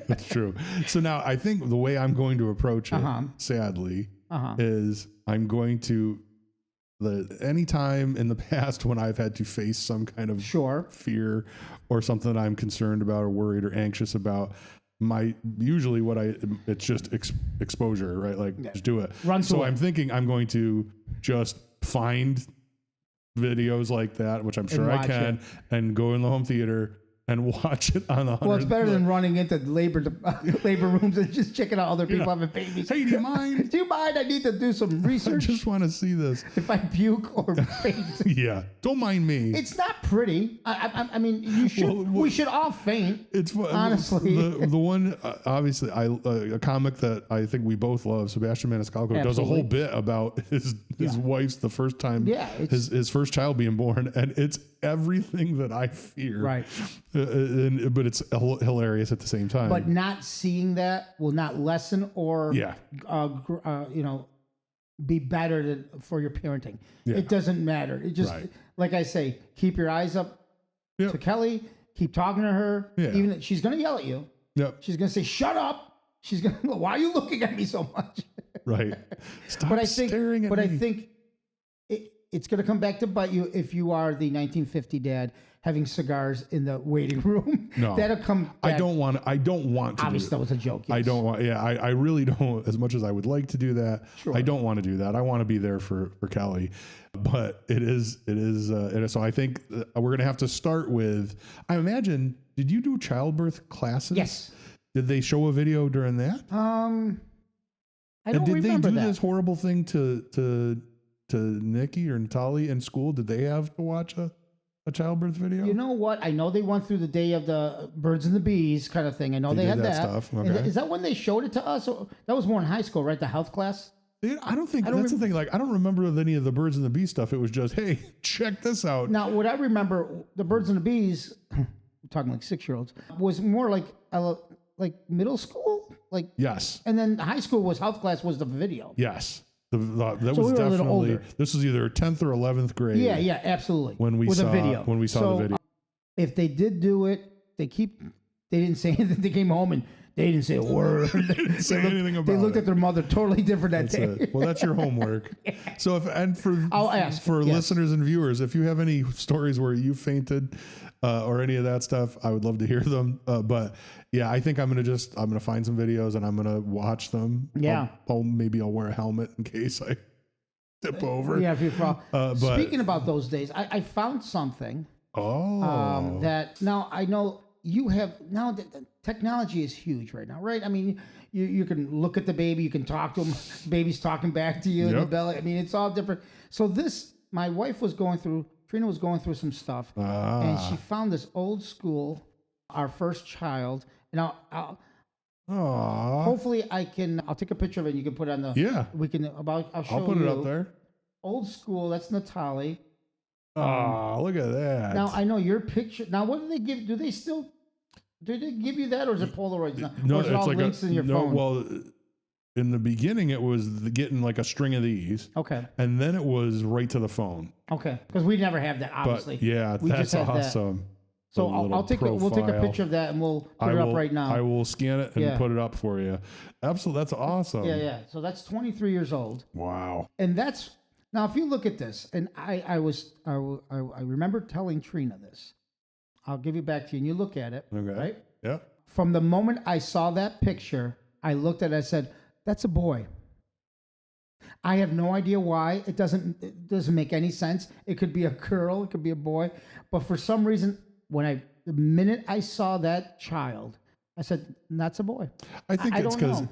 that's true. So now I think the way I'm going to approach it, sadly, is I'm going to, any time in the past when I've had to face some kind of fear or something that I'm concerned about or worried or anxious about, it's just exposure, right? Like just do it. I'm thinking I'm going to just find videos like that, which I'm sure I can, and go in the home theater and watch it on the 100. Well, it's better than running into labor rooms and just checking out other people having babies. Hey, do you mind? Do you mind? I need to do some research. I just want to see this. If I puke or faint. Yeah, don't mind me. It's not pretty. I mean, you should. We should all faint. It's honestly the one. Obviously, a comic that I think we both love, Sebastian Maniscalco, does a whole bit about his wife's the first time. Yeah, his first child being born, and it's everything that I fear. Right. But it's hilarious at the same time. But not seeing that will not lessen or be better for your parenting. Yeah. It doesn't matter. It just like I say, keep your eyes up to Kelly. Keep talking to her. Yeah. Even she's going to yell at you. Yep. She's going to say, "Shut up." She's going to. Why are you looking at me so much? Right. Stop staring at me. But I think it's going to come back to bite you if you are the 1950 dad having cigars in the waiting room. No, that'll come back. I don't want to. Obviously, that was a joke. Yes. I don't want. Yeah, I really don't. As much as I would like to do that, I don't want to do that. I want to be there for Kelly, but it is. So I think we're going to have to start with. I imagine. Did you do childbirth classes? Yes. Did they show a video during that? I don't remember Did they do that. this horrible thing to Nikki or Natalie in school? Did they have to watch a childbirth video? You know what? I know they went through the day of the birds and the bees kind of thing. I know they had that stuff. Okay. Is that when they showed it to us? Or that was more in high school, right? The health class? I don't think that's the thing. Like, I don't remember any of the birds and the bees stuff. It was just, hey, check this out. Now, what I remember, the birds and the bees, I'm talking like 6-year-olds, was more like middle school? Yes. And then high school health class was the video. Yes. That was definitely, this was either 10th or 11th grade. Yeah, absolutely. When we saw the video. If they did do it, they didn't say anything. They came home and they didn't say a word. They didn't say anything about it. They looked at their mother totally different that day. Well, that's your homework. So I'll ask for listeners and viewers, if you have any stories where you fainted or any of that stuff, I would love to hear them. But yeah, I think I'm gonna find some videos and I'm gonna watch them. Yeah. Maybe I'll wear a helmet in case I tip over. Yeah, if you fall. Speaking about those days, I found something. Oh. That now I know you have now. The technology is huge right now, right? I mean, you can look at the baby, you can talk to him. Baby's talking back to you in the belly. I mean, it's all different. So my wife was going through. Trina was going through some stuff, and she found this old school, our first child. Now, hopefully I'll take a picture of it and you can put it on the, I'll show you. I'll put it up there. Old school, that's Natalie. Look at that. Now, I know your picture. Now, what do they give? Do they give you that or is it Polaroids? No, or is it all links in your phone? Well, in the beginning, it was getting like a string of these. Okay. And then it was right to the phone. Okay. Because we never have that, obviously. But yeah, that's awesome. That. So we'll take a picture of that and we'll put it up right now. I will scan it and put it up for you. Absolutely. That's awesome. Yeah. So that's 23 years old. Wow. And now if you look at this, and I remember telling Trina this. I'll give it back to you and you look at it. Okay. Right? Yeah. From the moment I saw that picture, I looked at it and I said, that's a boy. I have no idea why. It doesn't make any sense. It could be a girl. It could be a boy. But for some reason, the minute I saw that child, I said, that's a boy. I think it's because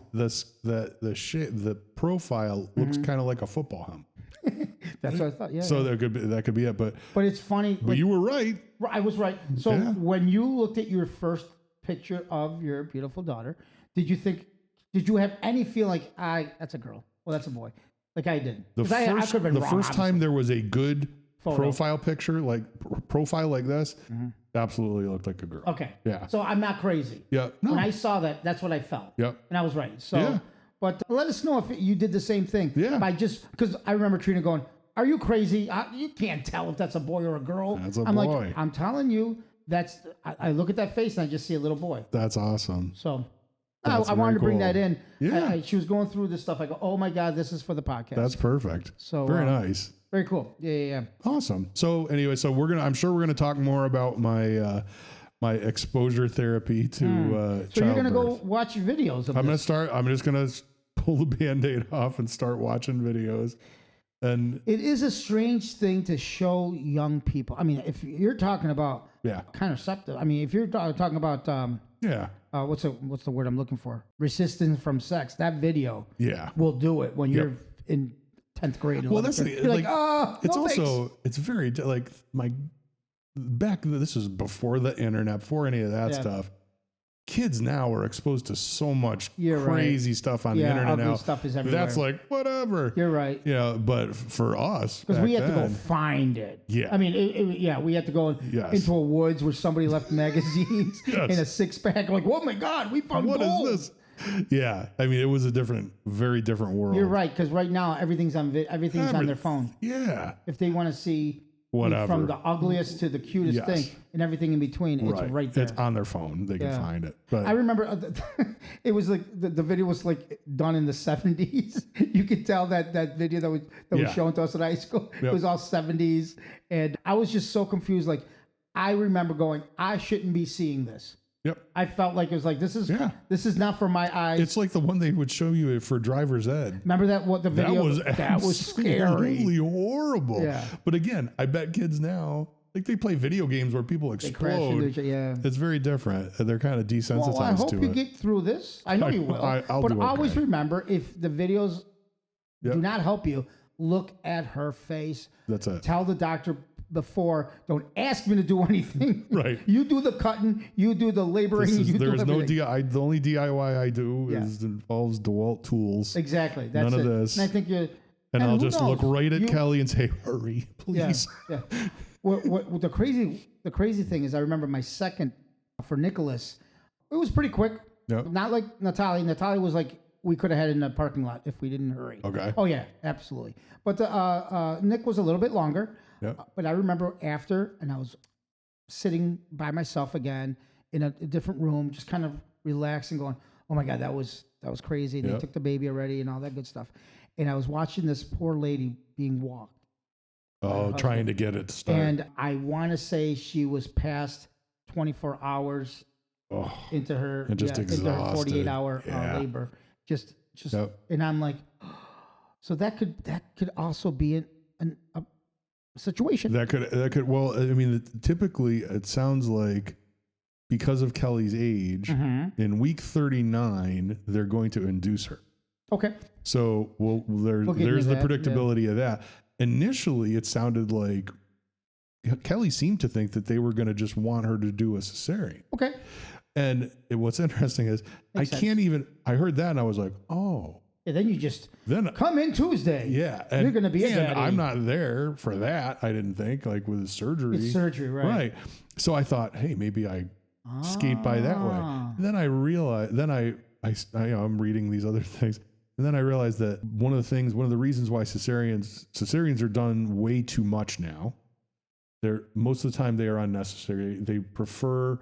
the profile looks kind of like a football helmet. That's what I thought. Yeah. So that could be it. But it's funny. But you were right. I was right. So when you looked at your first picture of your beautiful daughter, did you have any feel like that's a girl? Well, that's a boy. Like I did. The first time there was a good profile picture, like profile like this, absolutely looked like a girl. Okay. Yeah. So I'm not crazy. Yeah. No. When I saw that, that's what I felt. Yep. And I was right. So, but let us know if you did the same thing. Yeah. Because I remember Trina going, "Are you crazy? You can't tell if that's a boy or a girl." That's a I'm boy. like, I'm telling you, I look at that face and I just see a little boy. That's awesome. So I wanted to bring that in. Yeah. She was going through this stuff. I go, oh my God, this is for the podcast. That's perfect. So very nice. Very cool. Yeah. Awesome. So anyway, I'm sure we're gonna talk more about my my exposure therapy to childbirth. So you're gonna go watch videos of I'm just gonna pull the Band-Aid off and start watching videos. And it is a strange thing to show young people. I mean, if you're talking about contraceptive, I mean, if you're talking about what's the word I'm looking for? Resistance from sex. That video will do it when you're in 10th grade. Well, that's you're like, it's no also thanks. It's very like this is before the internet, before any of that stuff. Kids now are exposed to so much crazy stuff on the internet now. Stuff is everywhere. That's like whatever. You're right. But for us, because we had to go find it. Yeah. I mean, we had to go into a woods where somebody left magazines in a 6-pack. Like, oh my God, we found gold. What is this? Yeah, I mean, it was a very different world. You're right, because right now everything's on their phone. Yeah. If they want to see whatever, from the ugliest to the cutest thing and everything in between, it's right there. It's on their phone. They can find it. But I remember it was like the video was like done in the 70s. You could tell that video that was shown to us at high school. It was all 70s, and I was just so confused. Like I remember going, I shouldn't be seeing this. Yep. I felt like it was like this is not for my eyes. It's like the one they would show you for driver's ed. Remember that the video that was scary, absolutely horrible. Yeah. But again, I bet kids now they play video games where people explode. It's very different. They're kind of desensitized to it. Well, I hope you get through this. I know you will. But always remember, if the videos do not help you, look at her face. That's it. Tell the doctor before. Don't ask me to do anything. Right. You do the cutting. You do the laboring. There's no DIY. The only DIY I do involves DeWalt tools. Exactly. That's None of this. And I think you. And I'll just look right at Kelly and say, "Hurry, please." Yeah. What the crazy thing is, I remember my second for Nicholas. It was pretty quick. Yep. Not like Natalia. Natalia was like we could have had it in the parking lot if we didn't hurry. Okay. Oh yeah, absolutely. But Nick was a little bit longer. Yeah. But I remember after, and I was sitting by myself again in a different room, just kind of relaxing, going, "Oh my God, that was crazy." And they took the baby already and all that good stuff. And I was watching this poor lady being walked. Oh, trying to get it to start. And I want to say she was past 24 hours into her and just exhausted. Into her 48-hour labor. Just and I'm like, so that could also be a situation. That could. Well, I mean, typically it sounds like because of Kelly's age, in week 39 they're going to induce her. Okay. So there's the predictability of that. Initially, it sounded like Kelly seemed to think that they were going to just want her to do a cesarean. Okay. And what's interesting is I heard that and I was like, oh. Yeah, then you just come in Tuesday. Yeah. And you're going to be a daddy. I'm not there for that, I didn't think, like with surgery. It's surgery, right. Right. So I thought, hey, maybe I skate by that way. And then I realized, I'm reading these other things. And then I realized that one of the reasons why cesareans are done way too much now, most of the time they are unnecessary. They prefer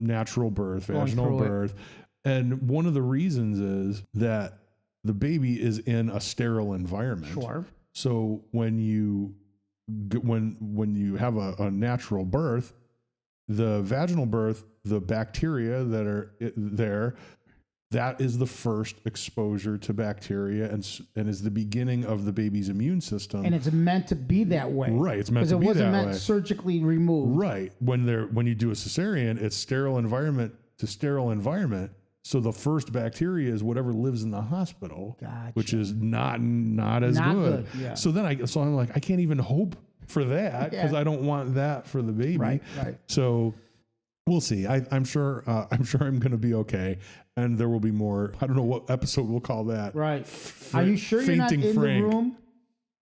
natural birth, vaginal birth. And one of the reasons is that the baby is in a sterile environment. Sure. So when you have a natural birth, the vaginal birth, the bacteria that are there, that is the first exposure to bacteria and is the beginning of the baby's immune system. And it's meant to be that way. Right. It's meant to be that way. Because it wasn't meant surgically removed. Right. When you do a cesarean, it's sterile environment to sterile environment. So the first bacteria is whatever lives in the hospital, which is not as good. Yeah. So I'm like, I can't even hope for that because I don't want that for the baby. Right. So we'll see. I'm sure I'm going to be okay, and there will be more. I don't know what episode we'll call that. Right. Are you sure you're not in Frank. the room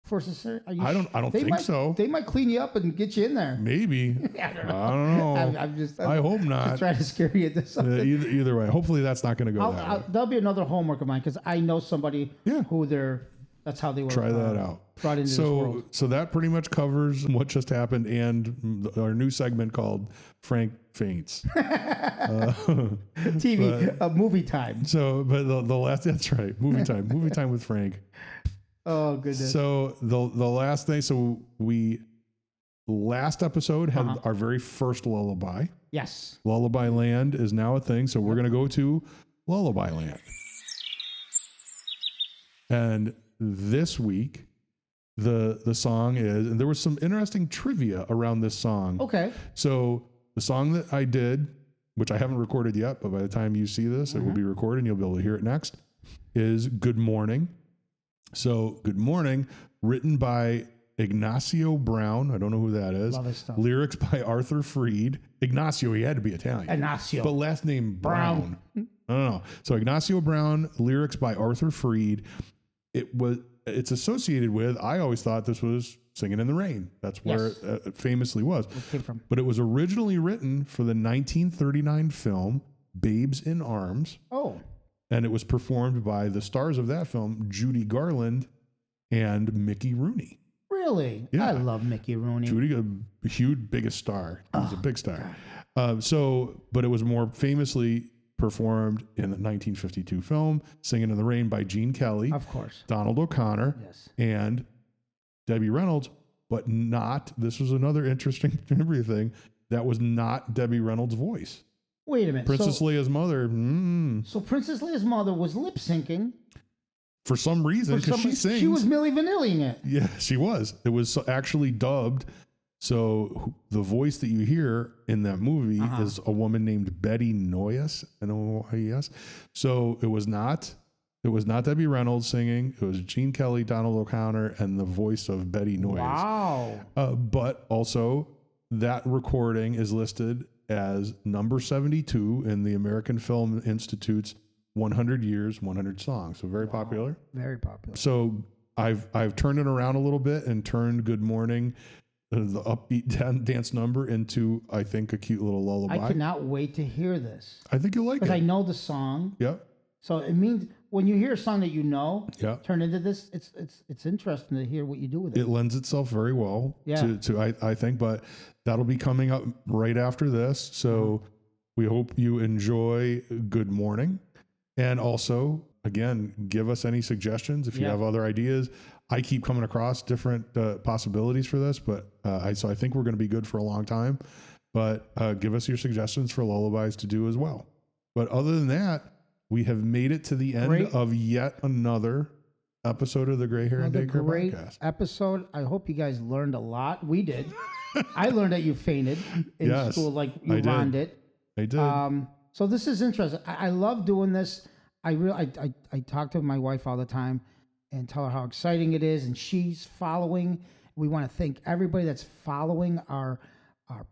for cesarean? I don't think so. They might clean you up and get you in there. Maybe. I don't know. I hope not. Just trying to scare you into something. Either way. Hopefully that's not going to go that way. That'll be another homework of mine because I know somebody who that's how they were. Try that out. Brought into this world. So that pretty much covers what just happened and our new segment called Frank Faints. TV, movie time. So, but the last, that's right, movie time with Frank. Oh, goodness. So the last thing, last episode had our very first lullaby. Yes. Lullaby Land is now a thing. So we're going to go to Lullaby Land. And this week, the song is, and there was some interesting trivia around this song. Okay. So the song that I did, which I haven't recorded yet, but by the time you see this, it will be recorded and you'll be able to hear it next, is Good Morning. So Good Morning, written by Ignacio Brown. I don't know who that is. Love his stuff. Lyrics by Arthur Freed. Ignacio, he had to be Italian. Ignacio. But last name Brown. I don't know. So Ignacio Brown, lyrics by Arthur Freed. It's associated with, I always thought this was Singing in the Rain. That's where it famously was. It came from. But it was originally written for the 1939 film Babes in Arms. Oh. And it was performed by the stars of that film, Judy Garland and Mickey Rooney. Really? Yeah. I love Mickey Rooney. Judy, a huge, biggest star. He's a big star. But it was more famously performed in the 1952 film Singing in the Rain by Gene Kelly, of course, Donald O'Connor, and Debbie Reynolds, but not, this was another interesting trivia thing, that was not Debbie Reynolds' voice. Wait a minute. Princess Leia's mother. So Princess Leia's mother was lip syncing. For some reason, because she sings. She was Milli Vanilli-ing it. Yeah, she was. It was actually dubbed. So the voice that you hear in that movie is a woman named Betty Noyes, N-O-Y-E-S. So it was not Debbie Reynolds singing. It was Gene Kelly, Donald O'Connor, and the voice of Betty Noyes. Wow. But also that recording is listed as number 72 in the American Film Institute's 100 Years, 100 Songs. So very popular. Very popular. So I've turned it around a little bit and turned Good Morning, the upbeat dance number, into, I think, a cute little lullaby. I cannot wait to hear this. I think you'll like it. Because I know the song. Yep. So it means when you hear a song that you know, turn into this, it's interesting to hear what you do with it. It lends itself very well to I think, but that'll be coming up right after this. So we hope you enjoy Good Morning. And also, again, give us any suggestions if you have other ideas. I keep coming across different possibilities for this, but so I think we're going to be good for a long time. But give us your suggestions for lullabies to do as well. But other than that, we have made it to the end of yet another episode of the Gray Hair Daycare podcast. Episode. I hope you guys learned a lot. We did. I learned that you fainted in school, like you ronned it. I did. So this is interesting. I love doing this. I talk to my wife all the time and tell her how exciting it is, and she's following. We want to thank everybody that's following our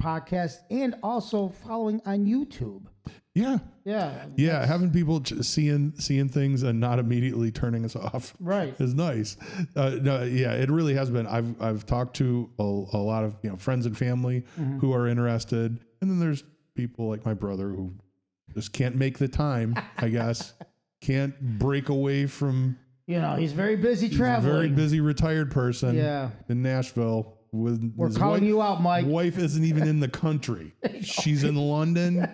podcast and also following on YouTube. Yeah. Having people seeing things and not immediately turning us off, is nice. It really has been. I've talked to a lot of friends and family who are interested, and then there's people like my brother who just can't make the time. I guess can't break away from. He's very busy traveling. Very busy retired person. In Nashville. We're calling you out, Mike. Wife isn't even in the country. She's in London.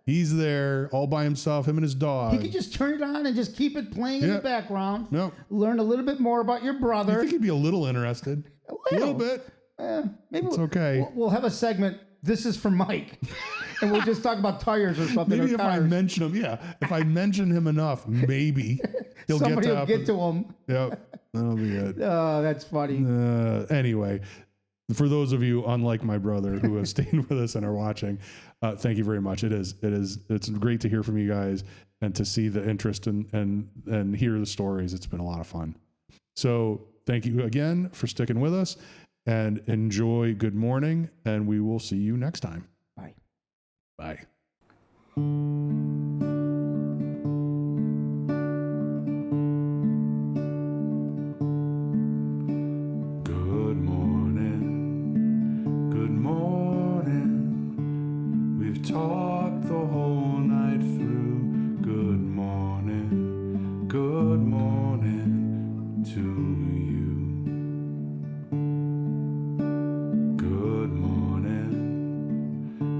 He's there all by himself, him and his dog. He could just turn it on and just keep it playing in the background. Learn a little bit more about your brother. I think he'd be a little interested. A little bit. Maybe it's okay. We'll have a segment. This is for Mike. And we'll just talk about tires or something. Maybe if I mention him, if I mention him enough, maybe somebody will get to him. Yep, that'll be it. Oh, that's funny. Anyway, for those of you, unlike my brother, who have stayed with us and are watching, thank you very much. It's great to hear from you guys and to see the interest and hear the stories. It's been a lot of fun. So thank you again for sticking with us, and enjoy Good Morning, and we will see you next time. Bye. Bye. Talked the whole night through. Good morning to you.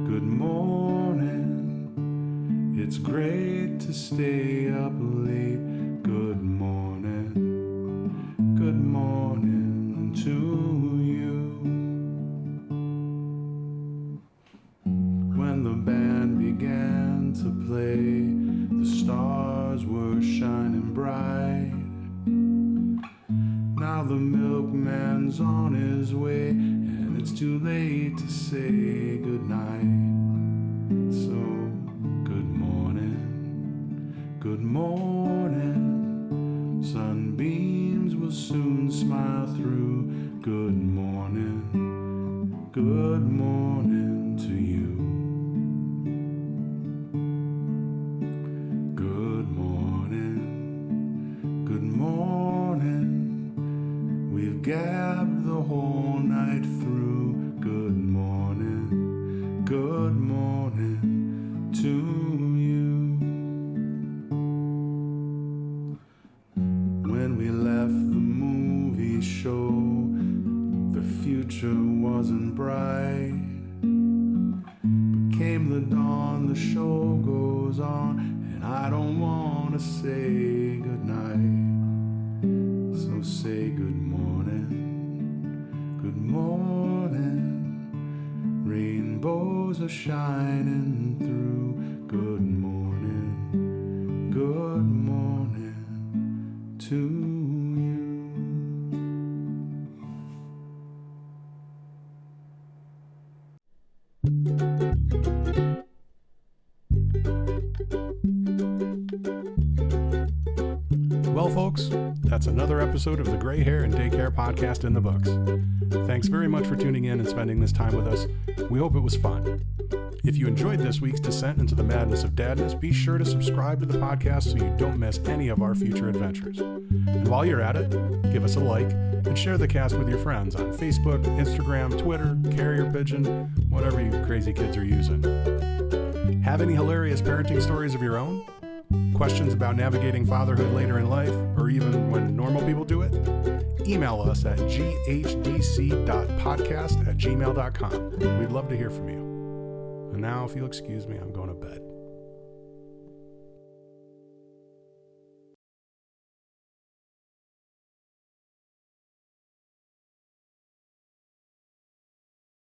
Good morning, it's great to stay up late. Good morning to you. When the band began to play, the stars were shining bright. Now the milkman's on his way, and it's too late to say goodnight. So good morning, sunbeams will soon smile through. Good morning to you. Good morning, we've gabbed the whole night through. Good morning to you. When we left the movie show, the future wasn't bright. But came the dawn, the show goes on, and I don't want to say goodnight. So say good morning. Rainbows are shining through. Good morning to you. Well, folks, that's another episode of the Gray Hair and Daycare podcast in the books. Thanks very much for tuning in and spending this time with us. We hope it was fun. If you enjoyed this week's descent into the madness of dadness, be sure to subscribe to the podcast so you don't miss any of our future adventures. And while you're at it, give us a like and share the cast with your friends on Facebook, Instagram, Twitter, Carrier Pigeon, whatever you crazy kids are using. Have any hilarious parenting stories of your own? Questions about navigating fatherhood later in life, or even when normal people do it? Email us at ghdc.podcast@gmail.com. We'd love to hear from you. And now, if you'll excuse me, I'm going to bed.